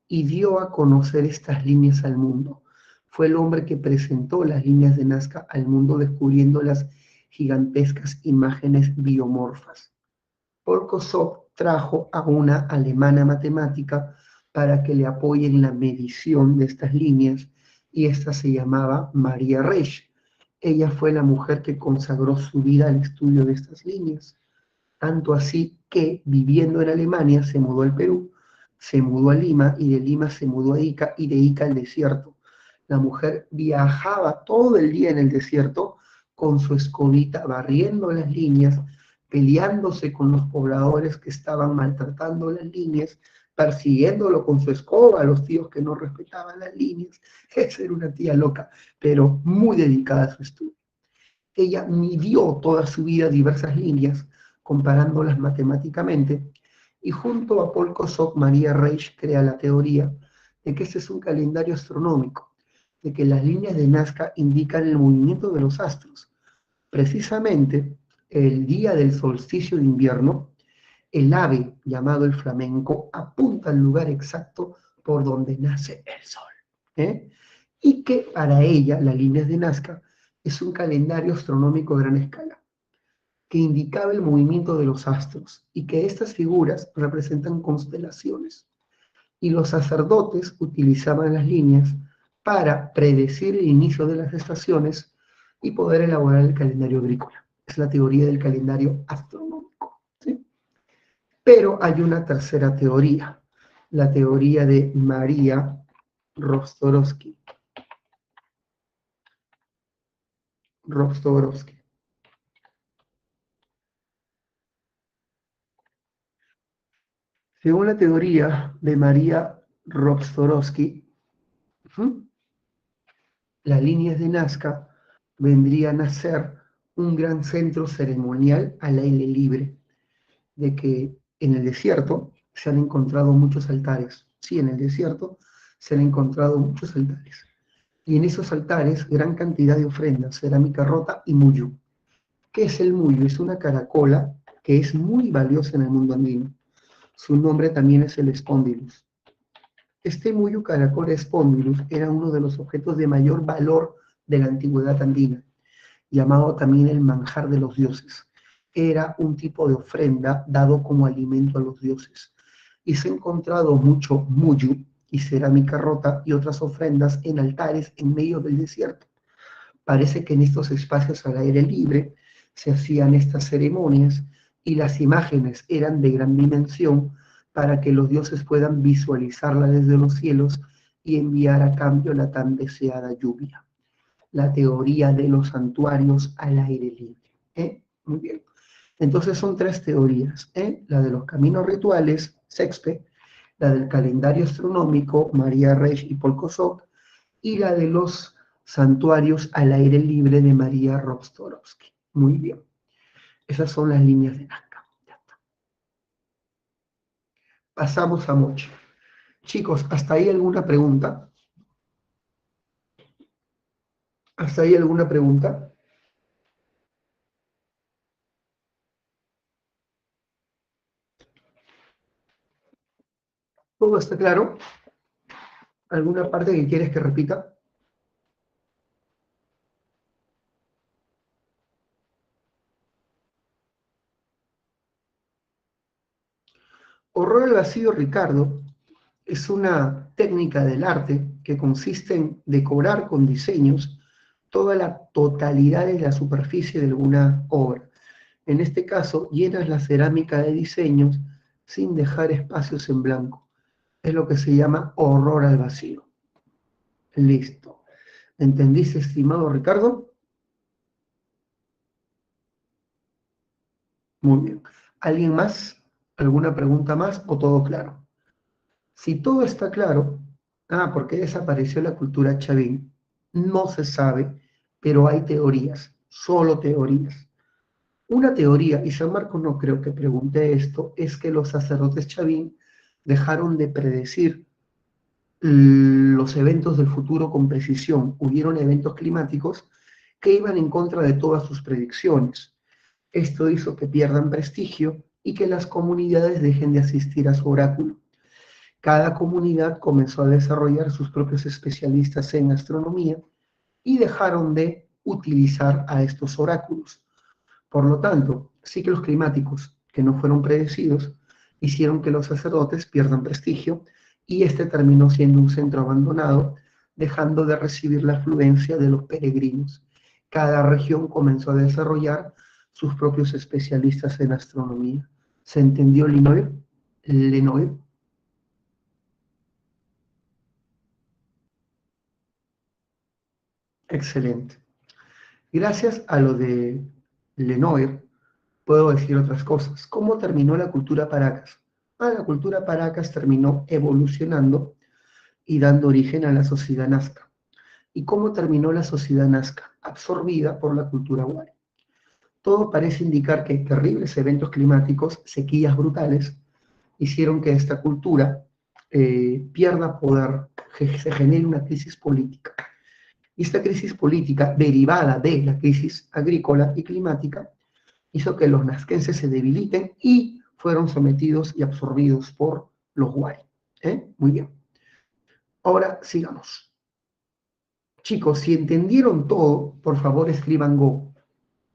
y dio a conocer estas líneas al mundo. Fue el hombre que presentó las líneas de Nazca al mundo, descubriendo las gigantescas imágenes biomorfas. Paul Kosok trajo a una alemana matemática para que le apoye en la medición de estas líneas, y esta se llamaba Maria Reisch. Ella fue la mujer que consagró su vida al estudio de estas líneas, tanto así que, viviendo en Alemania, se mudó al Perú, se mudó a Lima, y de Lima se mudó a Ica, y de Ica al desierto. La mujer viajaba todo el día en el desierto con su escobita, barriendo las líneas, peleándose con los pobladores que estaban maltratando las líneas, persiguiéndolo con su escoba a los tíos que no respetaban las líneas. Esa era una tía loca, pero muy dedicada a su estudio. Ella midió toda su vida diversas líneas, comparándolas matemáticamente, y junto a Paul Kosok, Maria Reisch crea la teoría de que este es un calendario astronómico, de que las líneas de Nazca indican el movimiento de los astros. Precisamente, el día del solsticio de invierno, el ave llamado el flamenco apunta al lugar exacto por donde nace el sol. Y que para ella, las líneas de Nazca, es un calendario astronómico a gran escala, que indicaba el movimiento de los astros, y que estas figuras representan constelaciones. Y los sacerdotes utilizaban las líneas para predecir el inicio de las estaciones y poder elaborar el calendario agrícola. Es la teoría del calendario astronómico, ¿sí? Pero hay una tercera teoría, la teoría de Maria Rostoroski. Según la teoría de Maria Rostoroski, las líneas de Nazca vendrían a ser un gran centro ceremonial al aire libre, de que en el desierto se han encontrado muchos altares. Sí, en el desierto se han encontrado muchos altares. Y en esos altares, gran cantidad de ofrendas, cerámica rota y muyu. ¿Qué es el muyu? Es una caracola que es muy valiosa en el mundo andino. Su nombre también es el espondylus. Este muyu caracol espondylus era uno de los objetos de mayor valor de la antigüedad andina, llamado también el manjar de los dioses. Era un tipo de ofrenda dado como alimento a los dioses. Y se ha encontrado mucho muyu y cerámica rota y otras ofrendas en altares en medio del desierto. Parece que en estos espacios al aire libre se hacían estas ceremonias, y las imágenes eran de gran dimensión para que los dioses puedan visualizarla desde los cielos y enviar a cambio la tan deseada lluvia. La teoría de los santuarios al aire libre. Muy bien. Entonces son tres teorías. La de los caminos rituales, Sexpe, la del calendario astronómico, María Reich y Paul Kosok, y la de los santuarios al aire libre de María Rostrovsky. Muy bien. Esas son las líneas de Nazca. Ya está. Pasamos a Moche. Chicos, ¿hasta ahí alguna pregunta? ¿Hasta ahí alguna pregunta? ¿Todo está claro? ¿Alguna parte que quieres que repita? Horror al vacío, Ricardo, es una técnica del arte que consiste en decorar con diseños toda la totalidad de la superficie de alguna obra. En este caso, llenas la cerámica de diseños sin dejar espacios en blanco. Es lo que se llama horror al vacío. Listo. ¿Entendiste, estimado Ricardo? Muy bien. ¿Alguien más? ¿Alguna pregunta más o todo claro? Si todo está claro, ¿por qué desapareció la cultura chavín? No se sabe, pero hay teorías, solo teorías. Una teoría, y San Marcos no creo que pregunte esto, es que los sacerdotes chavín dejaron de predecir los eventos del futuro con precisión. Hubieron eventos climáticos que iban en contra de todas sus predicciones. Esto hizo que pierdan prestigio y que las comunidades dejen de asistir a su oráculo. Cada comunidad comenzó a desarrollar sus propios especialistas en astronomía y dejaron de utilizar a estos oráculos. Por lo tanto, ciclos climáticos que no fueron predecidos hicieron que los sacerdotes pierdan prestigio y este terminó siendo un centro abandonado, dejando de recibir la afluencia de los peregrinos. Cada región comenzó a desarrollar sus propios especialistas en astronomía. ¿Se entendió, Lenoir? ¿Lenoir? Excelente. Gracias a lo de Lenoir, puedo decir otras cosas. ¿Cómo terminó la cultura Paracas? La cultura Paracas terminó evolucionando y dando origen a la sociedad Nazca. ¿Y cómo terminó la sociedad Nazca? Absorbida por la cultura Wari. Todo parece indicar que terribles eventos climáticos, sequías brutales, hicieron que esta cultura pierda poder, que se genere una crisis política. Y esta crisis política, derivada de la crisis agrícola y climática, hizo que los nazquenses se debiliten y fueron sometidos y absorbidos por los Wari. Muy bien. Ahora sigamos. Chicos, si entendieron todo, por favor escriban Go,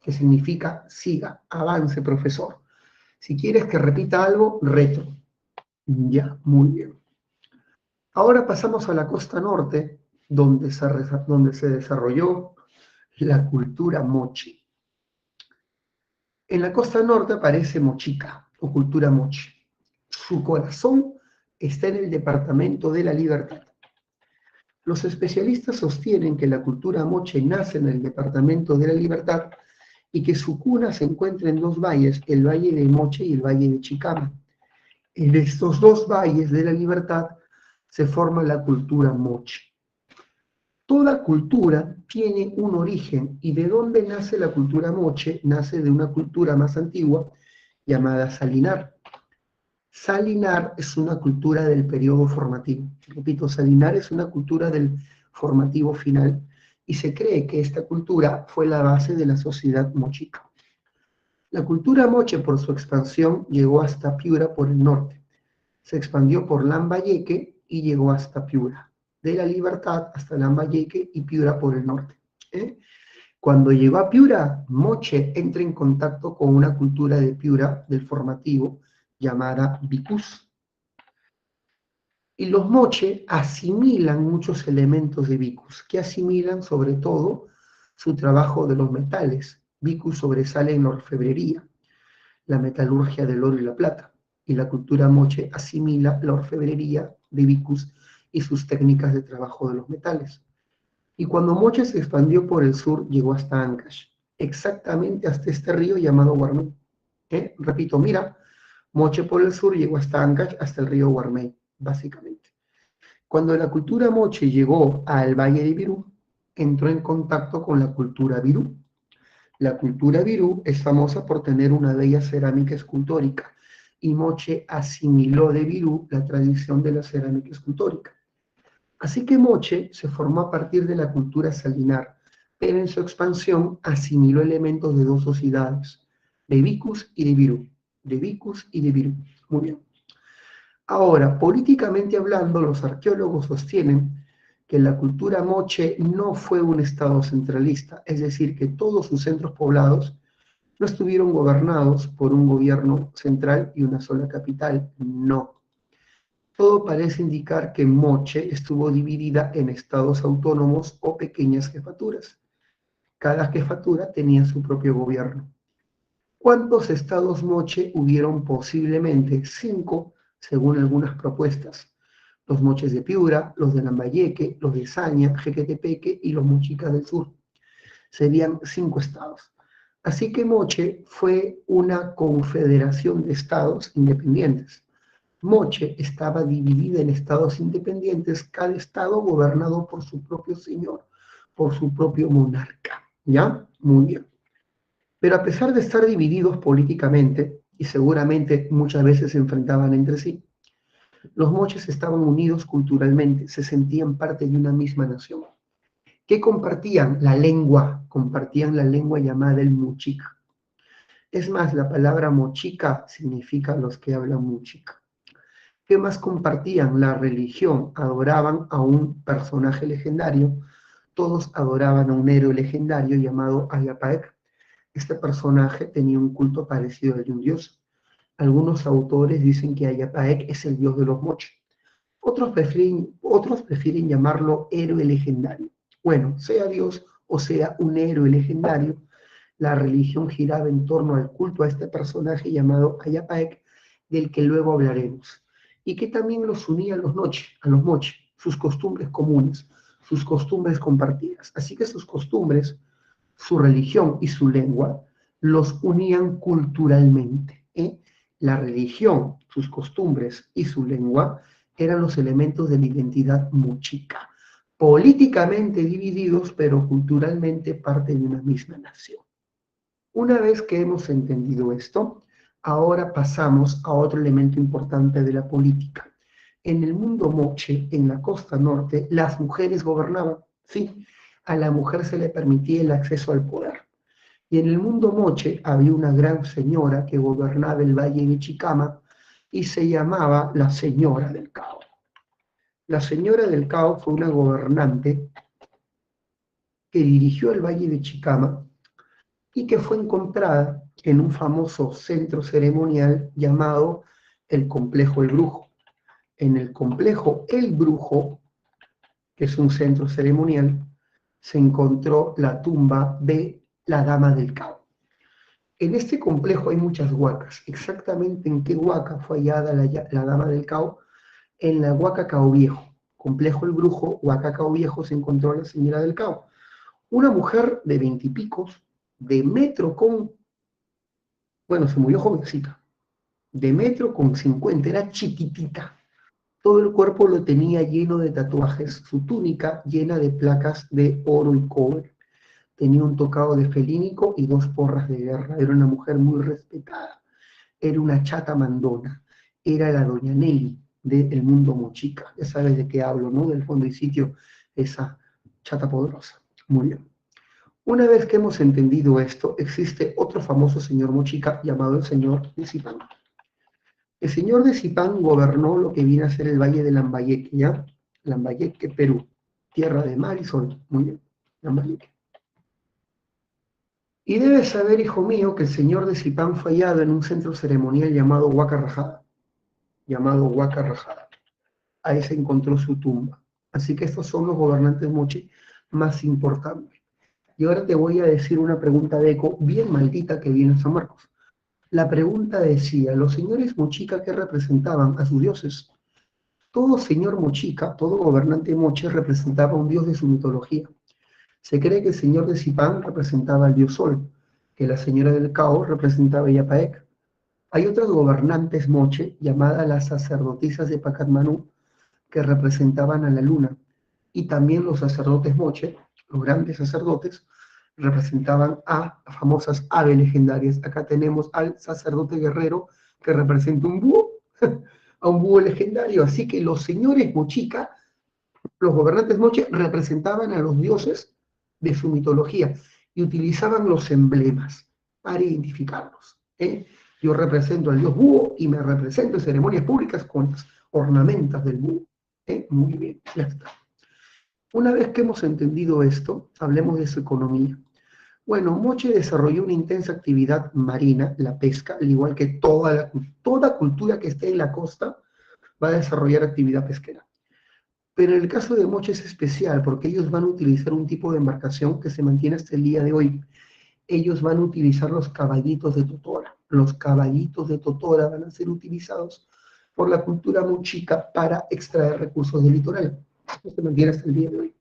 que significa siga, avance, profesor. Si quieres que repita algo, reto. Ya, muy bien. Ahora pasamos a la costa norte, donde se desarrolló la cultura mochi. En la costa norte aparece Mochica, o cultura mochi. Su corazón está en el departamento de la Libertad. Los especialistas sostienen que la cultura moche nace en el departamento de la Libertad y que su cuna se encuentra en dos valles, el valle de Moche y el valle de Chicama. En estos dos valles de la Libertad se forma la cultura moche. Toda cultura tiene un origen, y ¿de dónde nace la cultura moche? Nace de una cultura más antigua llamada Salinar. Salinar es una cultura del periodo formativo. Repito, Salinar es una cultura del formativo final, y se cree que esta cultura fue la base de la sociedad mochica. La cultura moche, por su expansión, llegó hasta Piura por el norte. Se expandió por Lambayeque y llegó hasta Piura. De la Libertad hasta Lambayeque y Piura por el norte. Cuando llegó a Piura, Moche entra en contacto con una cultura de Piura, del formativo, llamada Vicus. Y los Moche asimilan muchos elementos de Vicus, que asimilan sobre todo su trabajo de los metales. Vicus sobresale en la orfebrería. la metalurgia del oro y la plata, y la cultura moche asimila la orfebrería de Vicus y sus técnicas de trabajo de los metales. Y cuando Moche se expandió por el sur, llegó hasta Ancash, exactamente hasta este río llamado Guarmey. Repito, mira, Moche por el sur llegó hasta Ancash, hasta el río Guarmey, básicamente. Cuando la cultura moche llegó al Valle de Virú, entró en contacto con la cultura virú. La cultura virú es famosa por tener una bella cerámica escultórica, y Moche asimiló de Virú la tradición de la cerámica escultórica. Así que Moche se formó a partir de la cultura salinar, pero en su expansión asimiló elementos de dos sociedades, de Vicus y de Virú. De Vicus y de Virú. Muy bien. Ahora, políticamente hablando, los arqueólogos sostienen que la cultura moche no fue un estado centralista, es decir, que todos sus centros poblados no estuvieron gobernados por un gobierno central y una sola capital, no. Todo parece indicar que Moche estuvo dividida en estados autónomos o pequeñas jefaturas. Cada jefatura tenía su propio gobierno. ¿Cuántos estados Moche hubieron? Posiblemente 5, según algunas propuestas. Los moches de Piura, los de Lambayeque, los de Saña, Jequetepeque y los mochicas del sur. Serían 5 estados. Así que Moche fue una confederación de estados independientes. Moche estaba dividida en estados independientes, cada estado gobernado por su propio señor, por su propio monarca. ¿Ya? Muy bien. Pero a pesar de estar divididos políticamente, y seguramente muchas veces se enfrentaban entre sí, los moches estaban unidos culturalmente, se sentían parte de una misma nación. ¿Qué compartían? La lengua, compartían la lengua llamada el muchica. Es más, la palabra mochica significa los que hablan muchica. ¿Qué más compartían? La religión, adoraban a un personaje legendario, todos adoraban a un héroe legendario llamado Ayapaec. Este personaje tenía un culto parecido al de un dios. Algunos autores dicen que Ayapaec es el dios de los moches. Otros prefieren llamarlo héroe legendario. Bueno, sea Dios o sea un héroe legendario, la religión giraba en torno al culto a este personaje llamado Ayapaec, del que luego hablaremos, y que también los unía a los moche, sus costumbres comunes, sus costumbres compartidas. Así que sus costumbres, su religión y su lengua los unían culturalmente. La religión, sus costumbres y su lengua eran los elementos de la identidad mochica, políticamente divididos, pero culturalmente parte de una misma nación. Una vez que hemos entendido esto, ahora pasamos a otro elemento importante de la política. En el mundo moche, en la costa norte, las mujeres gobernaban. Sí, a la mujer se le permitía el acceso al poder. Y en el mundo moche había una gran señora que gobernaba el valle de Chicama y se llamaba la Señora del Cao. La Señora del Cao fue una gobernante que dirigió el valle de Chicama y que fue encontrada en un famoso centro ceremonial llamado el Complejo El Brujo. En el Complejo El Brujo, que es un centro ceremonial, se encontró la tumba de la Dama del Cao. En este complejo hay muchas huacas. Exactamente en qué huaca fue hallada la Dama del Cao, en la huaca Cao Viejo. Complejo El Brujo, huaca Cao Viejo, se encontró la Señora del Cao. Una mujer de 20 y picos, de metro con, bueno, se murió jovencita, de metro con 50, era chiquitita. Todo el cuerpo lo tenía lleno de tatuajes, su túnica llena de placas de oro y cobre. Tenía un tocado de felínico y 2 porras de guerra. Era una mujer muy respetada. Era una chata mandona. Era la doña Nelly del mundo mochica. Ya sabes de qué hablo, ¿no? Del fondo y sitio, esa chata poderosa. Muy bien. Una vez que hemos entendido esto, existe otro famoso señor mochica llamado el señor de Zipán. El señor de Zipán gobernó lo que viene a ser el valle de Lambayeque, ¿ya? Lambayeque, Perú. Tierra de mar y sol. Muy bien. Lambayeque. Y debes saber, hijo mío, que el señor de Zipán fue hallado en un centro ceremonial llamado Huaca Rajada. Llamado Huaca Rajada. Ahí se encontró su tumba. Así que estos son los gobernantes moche más importantes. Y ahora te voy a decir una pregunta de eco bien maldita que viene en San Marcos. La pregunta decía, ¿los señores mochica qué representaban? A sus dioses. Todo señor mochica, todo gobernante moche representaba un dios de su mitología. Se cree que el señor de Zipán representaba al dios Sol, que la señora del caos representaba a Yapaec. Hay otras gobernantes moche, llamadas las sacerdotisas de Pacatmanú, que representaban a la luna. Y también los sacerdotes moche, los grandes sacerdotes, representaban a las famosas aves legendarias. Acá tenemos al sacerdote guerrero que representa un búho, a un búho legendario. Así que los señores mochica, los gobernantes moche, representaban a los dioses de su mitología y utilizaban los emblemas para identificarlos. Yo represento al dios búho y me represento en ceremonias públicas con las ornamentas del búho. Muy bien, ya está. Una vez que hemos entendido esto, hablemos de su economía. Bueno, Moche desarrolló una intensa actividad marina, la pesca, al igual que toda cultura que esté en la costa va a desarrollar actividad pesquera. Pero en el caso de Moche es especial porque ellos van a utilizar un tipo de embarcación que se mantiene hasta el día de hoy. Ellos van a utilizar los caballitos de Totora. Los caballitos de Totora van a ser utilizados por la cultura mochica para extraer recursos del litoral. Esto se mantiene hasta el día de hoy.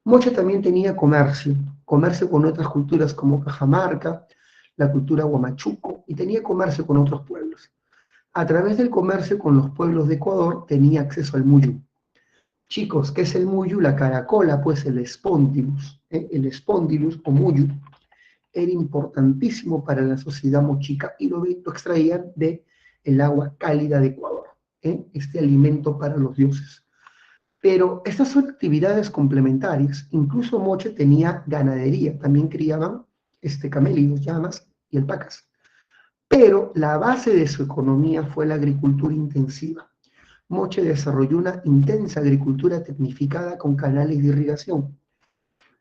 Moche también tenía comercio con otras culturas como Cajamarca, la cultura Huamachuco, y tenía comercio con otros pueblos. A través del comercio con los pueblos de Ecuador tenía acceso al muyu. Chicos, ¿qué es el muyu? La caracola, pues el espondilus. El espondilus o muyu era importantísimo para la sociedad mochica y lo extraían del agua cálida de Ecuador. Este alimento para los dioses. Pero estas son actividades complementarias. Incluso Moche tenía ganadería, también criaban camellos, llamas y alpacas. Pero la base de su economía fue la agricultura intensiva. Moche desarrolló una intensa agricultura tecnificada con canales de irrigación.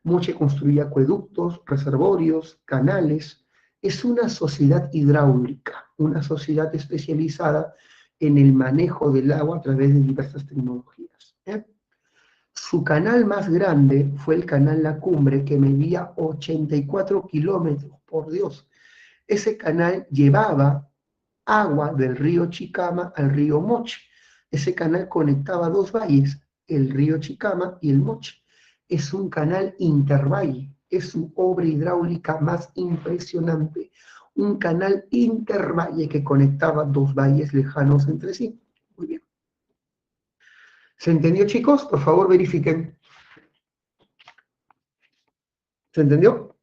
Moche construía acueductos, reservorios, canales. Es una sociedad hidráulica, una sociedad especializada en el manejo del agua a través de diversas tecnologías. Su canal más grande fue el canal La Cumbre, que medía 84 kilómetros, por Dios. Ese canal llevaba agua del río Chicama al río Moche. Ese canal conectaba dos valles, el río Chicama y el Moche. Es un canal intervalle, es su obra hidráulica más impresionante. Un canal intervalle que conectaba dos valles lejanos entre sí. Muy bien. ¿Se entendió, chicos? Por favor, verifiquen. ¿Se entendió?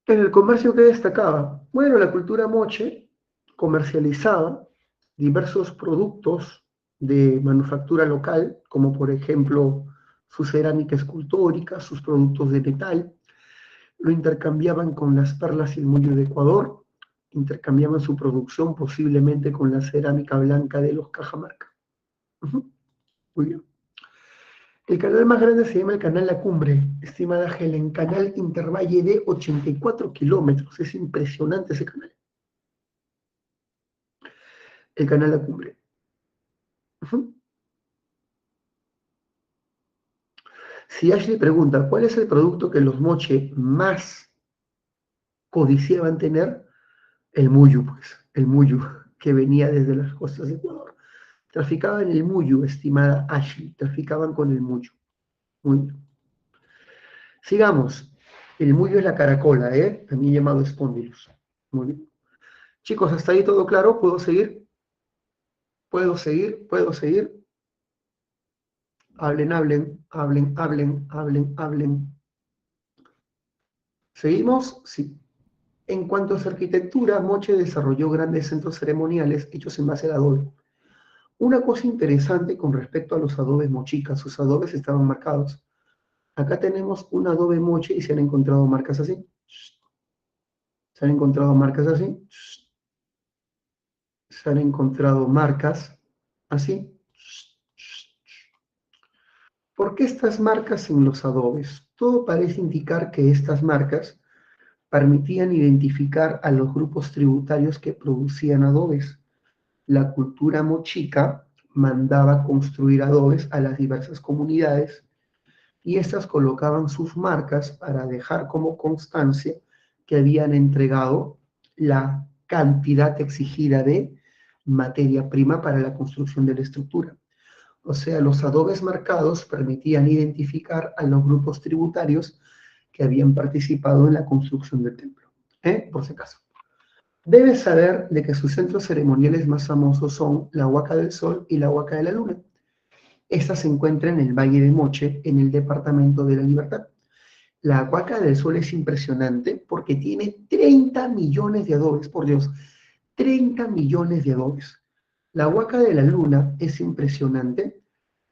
En el comercio, ¿qué destacaba? Bueno, la cultura moche comercializaba diversos productos de manufactura local, como por ejemplo su cerámica escultórica, sus productos de metal, lo intercambiaban con las perlas y el muyo de Ecuador, intercambiaban su producción posiblemente con la cerámica blanca de los Cajamarca. Muy bien. El canal más grande se llama el canal La Cumbre, estimada Helen, canal intervalle de 84 kilómetros. Es impresionante ese canal. El canal La Cumbre. Si Ashley pregunta, ¿cuál es el producto que los moche más codiciaban tener? El muyu, pues, el muyu, que venía desde las costas de Ecuador. Traficaban el muyu, estimada Ashley, traficaban con el muyu. Muy bien. Sigamos. El muyu es la caracola, también llamado espondilus. Muy bien. Chicos, ¿hasta ahí todo claro? ¿Puedo seguir? ¿Puedo seguir? ¿Puedo seguir? Hablen, hablen, hablen, hablen, hablen, hablen. ¿Seguimos? Sí. En cuanto a su arquitectura, Moche desarrolló grandes centros ceremoniales hechos en base al adobe. Una cosa interesante con respecto a los adobes mochicas, sus adobes estaban marcados. Acá tenemos un adobe moche y se han encontrado marcas así. Se han encontrado marcas así. Se han encontrado marcas así. ¿Por qué estas marcas en los adobes? Todo parece indicar que estas marcas permitían identificar a los grupos tributarios que producían adobes. La cultura mochica mandaba construir adobes a las diversas comunidades y éstas colocaban sus marcas para dejar como constancia que habían entregado la cantidad exigida de materia prima para la construcción de la estructura. O sea, los adobes marcados permitían identificar a los grupos tributarios que habían participado en la construcción del templo. Por si acaso. Debes saber de que sus centros ceremoniales más famosos son la Huaca del Sol y la Huaca de la Luna. Esta se encuentra en el Valle de Moche, en el departamento de La Libertad. La Huaca del Sol es impresionante porque tiene 30 millones de adobes, por Dios, 30 millones de adobes. La Huaca de la Luna es impresionante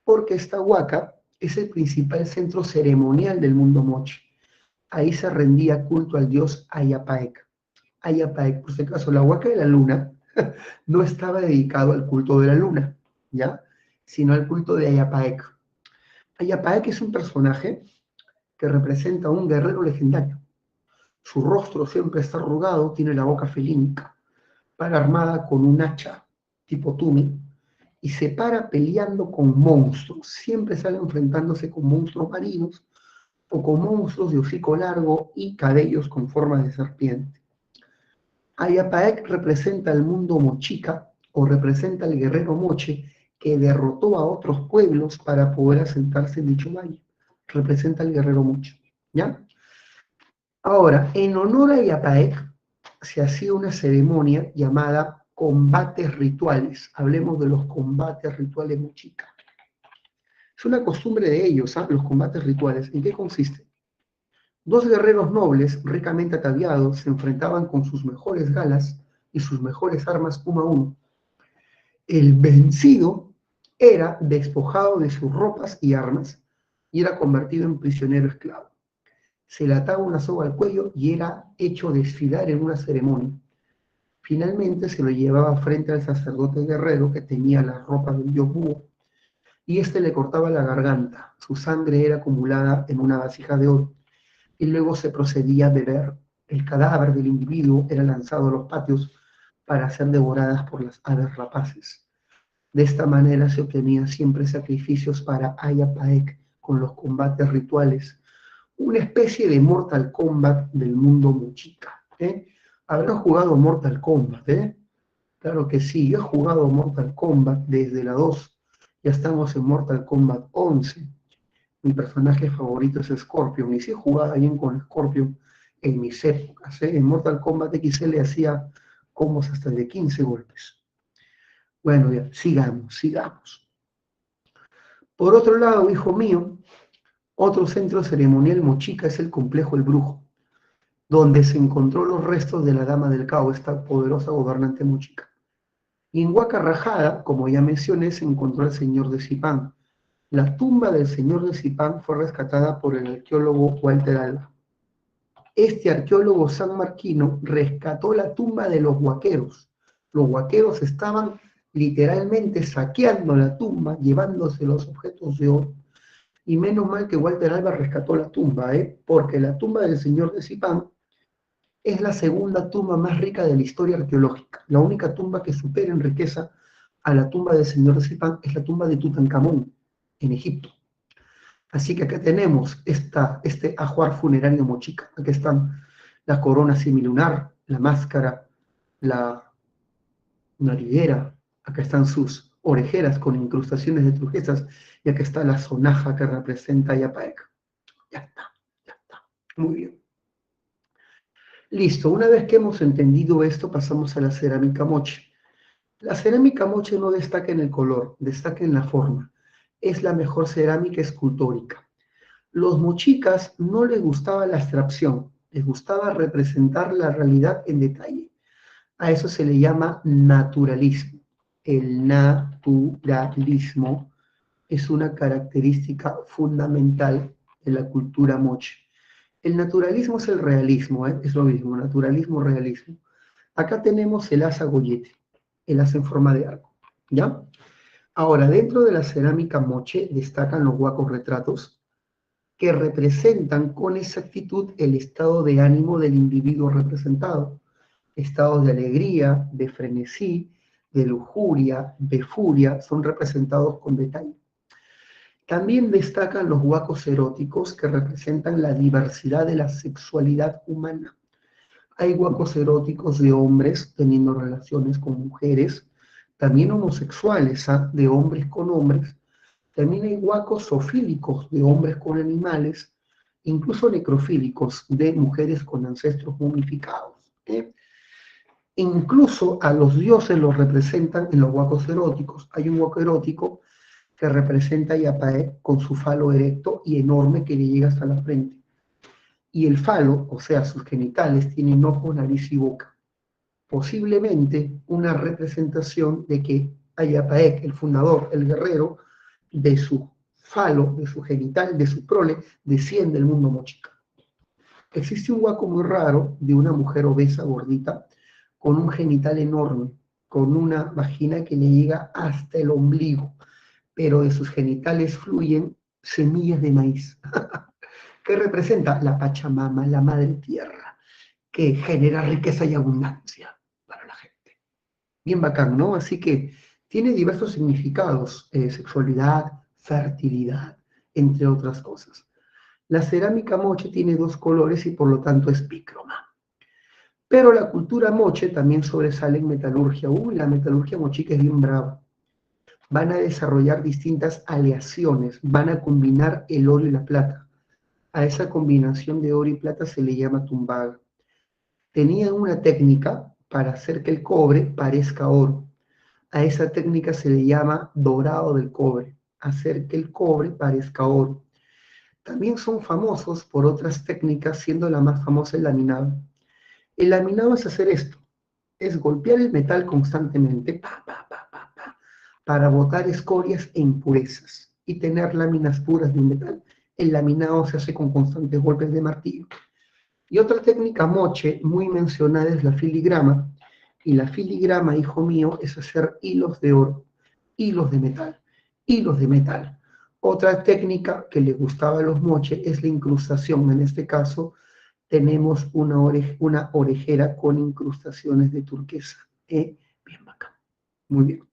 porque esta huaca es el principal centro ceremonial del mundo moche. Ahí se rendía culto al dios Ayapaec. Ayapaec, por si acaso, la huaca de la luna no estaba dedicado al culto de la luna, ¿ya? Sino al culto de Ayapaec. Ayapaec es un personaje que representa a un guerrero legendario. Su rostro siempre está arrugado, tiene la boca felínica, para armada con un hacha tipo tumi, y se para peleando con monstruos. Siempre sale enfrentándose con monstruos marinos o con monstruos de hocico largo y cabellos con forma de serpiente. Ayapaec representa al mundo mochica o representa al guerrero moche que derrotó a otros pueblos para poder asentarse en dicho valle. Representa al guerrero moche, ¿ya? Ahora, en honor a Ayapaec se hacía una ceremonia llamada combates rituales. Hablemos de los combates rituales mochica. Es una costumbre de ellos, ¿ah? Los combates rituales. ¿En qué consiste? Dos guerreros nobles, ricamente ataviados, se enfrentaban con sus mejores galas y sus mejores armas uno a uno. El vencido era despojado de sus ropas y armas y era convertido en prisionero esclavo. Se le ataba una soga al cuello y era hecho desfilar en una ceremonia. Finalmente se lo llevaba frente al sacerdote guerrero que tenía las ropas del dios búho y éste le cortaba la garganta. Su sangre era acumulada en una vasija de oro y luego se procedía a beber. El cadáver del individuo era lanzado a los patios para ser devoradas por las aves rapaces. De esta manera se obtenían siempre sacrificios para Ayapaec con los combates rituales, una especie de Mortal Kombat del mundo mochica. ¿Habrán jugado Mortal Kombat? Claro que sí, yo he jugado Mortal Kombat desde la 2, ya estamos en Mortal Kombat 11. Mi personaje favorito es Scorpion, y sí he jugado bien con Scorpion en mis épocas. En Mortal Kombat XL hacía combos hasta de 15 golpes. Bueno, ya, sigamos. Por otro lado, hijo mío, otro centro ceremonial mochica es el complejo El Brujo, donde se encontró los restos de la Dama del Cao, esta poderosa gobernante mochica. Y en Huaca Rajada, como ya mencioné, se encontró el señor de Zipán. La tumba del señor de Zipán fue rescatada por el arqueólogo Walter Alba. Este arqueólogo sanmarquino rescató la tumba de los huaqueros. Los huaqueros estaban literalmente saqueando la tumba, llevándose los objetos de oro. Y menos mal que Walter Alba rescató la tumba, porque la tumba del señor de Zipán es la segunda tumba más rica de la historia arqueológica. La única tumba que supera en riqueza a la tumba del señor de Zipán es la tumba de Tutankamón, en Egipto. Así que acá tenemos este ajuar funerario mochica. Aquí están la corona semilunar, la máscara, la nariguera. Acá están sus orejeras con incrustaciones de turquesas. Y acá está la sonaja que representa a Ayapaec. Ya está. Muy bien. Listo, una vez que hemos entendido esto, pasamos a la cerámica moche. La cerámica moche no destaca en el color, destaca en la forma. Es la mejor cerámica escultórica. Los mochicas no les gustaba la abstracción, les gustaba representar la realidad en detalle. A eso se le llama naturalismo. El naturalismo es una característica fundamental de la cultura moche. El naturalismo es el realismo, es lo mismo, naturalismo, realismo. Acá tenemos el asa goyete, el asa en forma de arco, ¿ya? Ahora, dentro de la cerámica moche destacan los huacos retratos que representan con exactitud el estado de ánimo del individuo representado. Estados de alegría, de frenesí, de lujuria, de furia, son representados con detalle. También destacan los huacos eróticos que representan la diversidad de la sexualidad humana. Hay huacos eróticos de hombres teniendo relaciones con mujeres, también homosexuales, de hombres con hombres. También hay huacos zoofílicos de hombres con animales, incluso necrofílicos de mujeres con ancestros momificados. Incluso a los dioses los representan en los huacos eróticos. Hay un huaco erótico que representa a Yapaé con su falo erecto y enorme que le llega hasta la frente. Y el falo, o sea, sus genitales, tienen ojos, nariz y boca. Posiblemente una representación de que Ayapaec, el fundador, el guerrero, de su falo, de su genital, de su prole, desciende el mundo mochica. Existe un huaco muy raro de una mujer obesa, gordita, con un genital enorme, con una vagina que le llega hasta el ombligo, pero de sus genitales fluyen semillas de maíz. ¿Qué representa? La Pachamama, la Madre Tierra, que genera riqueza y abundancia para la gente. Bien bacán, ¿no? Así que tiene diversos significados, sexualidad, fertilidad, entre otras cosas. La cerámica moche tiene 2 colores y por lo tanto es bícroma. Pero la cultura moche también sobresale en metalurgia. La metalurgia mochica es bien brava. Van a desarrollar distintas aleaciones, van a combinar el oro y la plata. A esa combinación de oro y plata se le llama tumbaga. Tenían una técnica para hacer que el cobre parezca oro. A esa técnica se le llama dorado del cobre, hacer que el cobre parezca oro. También son famosos por otras técnicas, siendo la más famosa el laminado. El laminado es hacer esto, es golpear el metal constantemente, para botar escorias e impurezas y tener láminas puras de un metal. El laminado se hace con constantes golpes de martillo. Y otra técnica moche muy mencionada es la filigrama. Y la filigrama, hijo mío, es hacer hilos de oro, hilos de metal, hilos de metal. Otra técnica que le gustaba a los moche es la incrustación. En este caso tenemos una orejera con incrustaciones de turquesa. Bien bacán. Muy bien.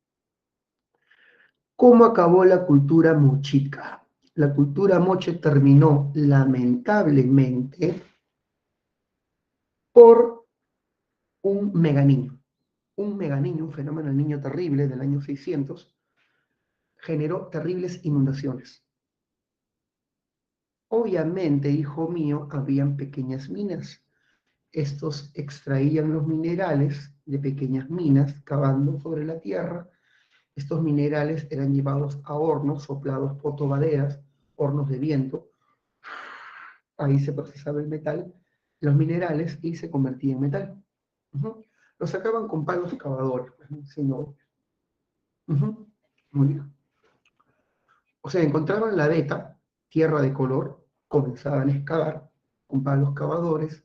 ¿Cómo acabó la cultura mochica? La cultura moche terminó lamentablemente por un meganiño. Un meganiño, un fenómeno del niño terrible del año 600, generó terribles inundaciones. Obviamente, hijo mío, habían pequeñas minas. Estos extraían los minerales de pequeñas minas, cavando sobre la tierra. Estos minerales eran llevados a hornos soplados por tobaderas, hornos de viento. Ahí se procesaba el metal, los minerales, y se convertía en metal. Lo sacaban con palos excavadores, sino. Muy bien. O sea, encontraban la veta, tierra de color, comenzaban a excavar con palos cavadores,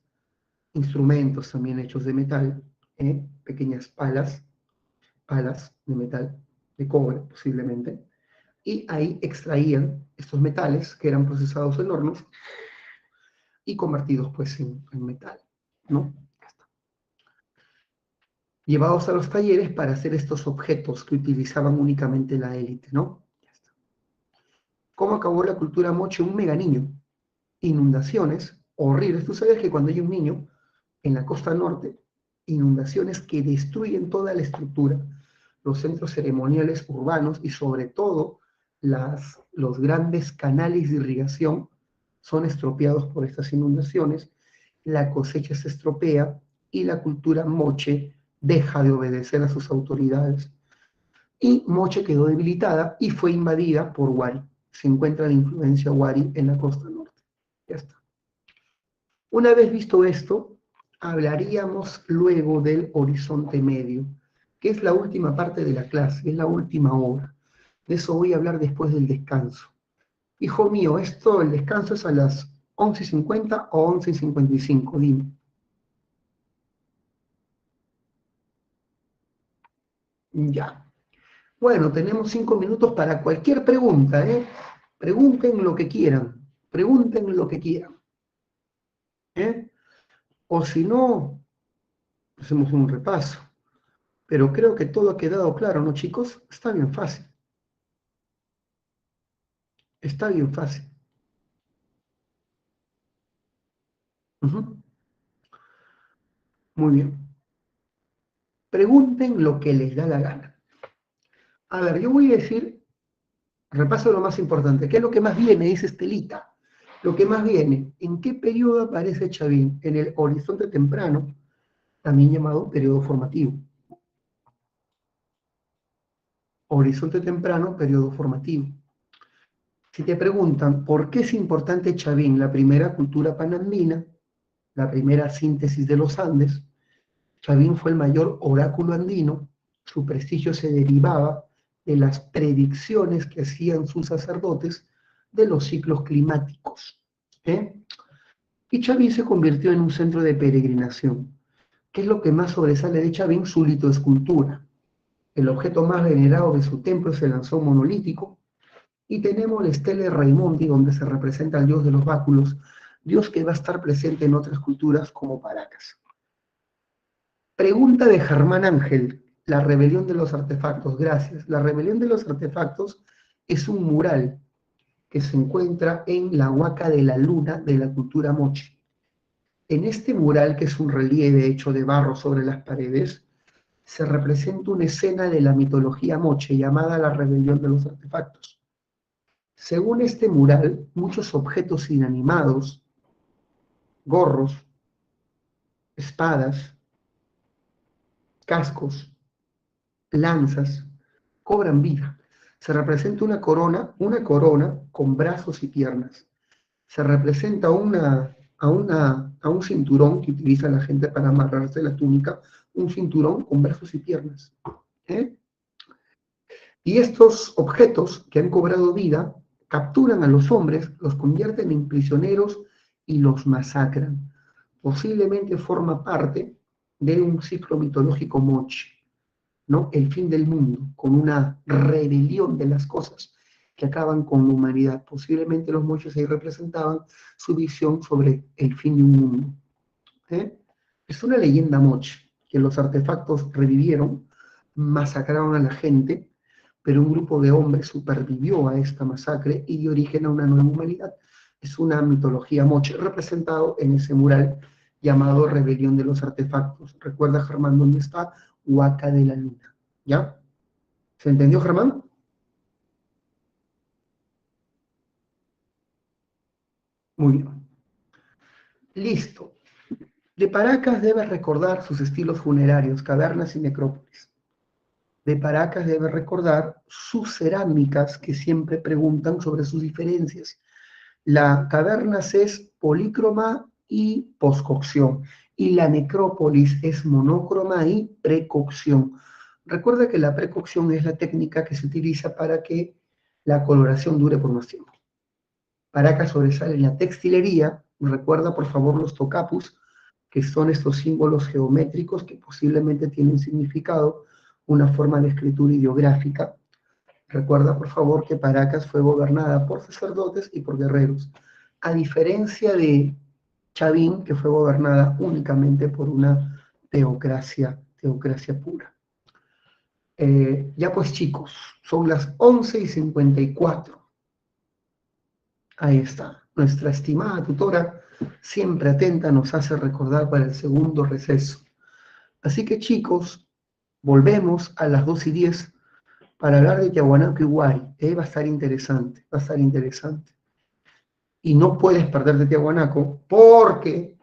instrumentos también hechos de metal, pequeñas palas de metal, de cobre posiblemente, y ahí extraían estos metales que eran procesados en hornos y convertidos pues en metal, ¿no? Llevados a los talleres para hacer estos objetos que utilizaban únicamente la élite, ¿no? ¿Cómo acabó la cultura moche? Un mega niño. Inundaciones horribles. Tú sabes que cuando hay un niño en la costa norte, inundaciones que destruyen toda la estructura, los centros ceremoniales urbanos y sobre todo los grandes canales de irrigación son estropeados por estas inundaciones, la cosecha se estropea y la cultura moche deja de obedecer a sus autoridades. Y Moche quedó debilitada y fue invadida por Wari. Se encuentra la influencia Wari en la costa norte. Ya está. Una vez visto esto, hablaríamos luego del horizonte medio, que es la última parte de la clase, es la última hora. De eso voy a hablar después del descanso. Hijo mío, el descanso es a las 11:50 o 11:55, dime. Ya. Bueno, tenemos 5 minutos para cualquier pregunta, ¿eh? Pregunten lo que quieran, pregunten lo que quieran. O si no, hacemos un repaso. Pero creo que todo ha quedado claro, ¿no, chicos? Está bien fácil. Está bien fácil. Ujú. Muy bien. Pregunten lo que les da la gana. A ver, yo voy a decir, repaso lo más importante. ¿Qué es lo que más viene? Dice Estelita. Lo que más viene. ¿En qué periodo aparece Chavín? En el horizonte temprano, también llamado periodo formativo. Horizonte temprano, periodo formativo. Si te preguntan por qué es importante Chavín, la primera cultura panandina, la primera síntesis de los Andes, Chavín fue el mayor oráculo andino, su prestigio se derivaba de las predicciones que hacían sus sacerdotes de los ciclos climáticos. ¿Eh? Y Chavín se convirtió en un centro de peregrinación. ¿Qué es lo que más sobresale de Chavín? Su litoescultura. El objeto más venerado de su templo es el lanzón monolítico, y tenemos la estela de Raimondi, donde se representa al dios de los báculos, dios que va a estar presente en otras culturas como Paracas. Pregunta de Germán Ángel, la rebelión de los artefactos. Gracias. La rebelión de los artefactos es un mural que se encuentra en la Huaca de la Luna de la cultura moche. En este mural, que es un relieve hecho de barro sobre las paredes, se representa una escena de la mitología moche llamada la rebelión de los artefactos. Según este mural, muchos objetos inanimados, gorros, espadas, cascos, lanzas, cobran vida. Se representa una corona con brazos y piernas. Se representa a un cinturón que utiliza la gente para amarrarse la túnica, un cinturón con brazos y piernas. ¿Eh? Y estos objetos que han cobrado vida capturan a los hombres, los convierten en prisioneros y los masacran. Posiblemente forma parte de un ciclo mitológico moche, ¿no? El fin del mundo, con una rebelión de las cosas que acaban con la humanidad. Posiblemente los moches ahí representaban su visión sobre el fin de un mundo. ¿Eh? Es una leyenda moche, que los artefactos revivieron, masacraron a la gente, pero un grupo de hombres supervivió a esta masacre y dio origen a una nueva humanidad. Es una mitología moche representado en ese mural llamado Rebelión de los Artefactos. ¿Recuerda, Germán, dónde está? Huaca de la Luna. ¿Ya? ¿Se entendió, Germán? Muy bien. Listo. De Paracas debes recordar sus estilos funerarios, cavernas y necrópolis. De Paracas debes recordar sus cerámicas que siempre preguntan sobre sus diferencias. La cavernas es polícroma y poscocción, y la necrópolis es monócroma y precocción. Recuerda que la precocción es la técnica que se utiliza para que la coloración dure por más tiempo. Paracas sobresale en la textilería. Recuerda, por favor, los tocapus, que son estos símbolos geométricos que posiblemente tienen significado, una forma de escritura ideográfica. Recuerda, por favor, que Paracas fue gobernada por sacerdotes y por guerreros, a diferencia de Chavín, que fue gobernada únicamente por una teocracia pura. Ya pues, chicos, son las 11:54. Ahí está. Nuestra estimada tutora, siempre atenta, nos hace recordar para el segundo receso. Así que, chicos, volvemos a las 2:10 para hablar de Tiahuanaco y Huari. Va a estar interesante, va a estar interesante. Y no puedes perderte Tiahuanaco porque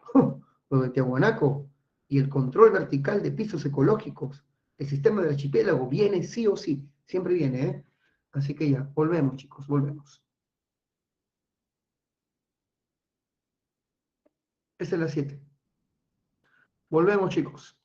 lo de Tiahuanaco y el control vertical de pisos ecológicos, el sistema del archipiélago viene sí o sí, siempre viene, ¿eh? Así que ya, volvemos, chicos, volvemos. Esta es la 7. Volvemos, chicos.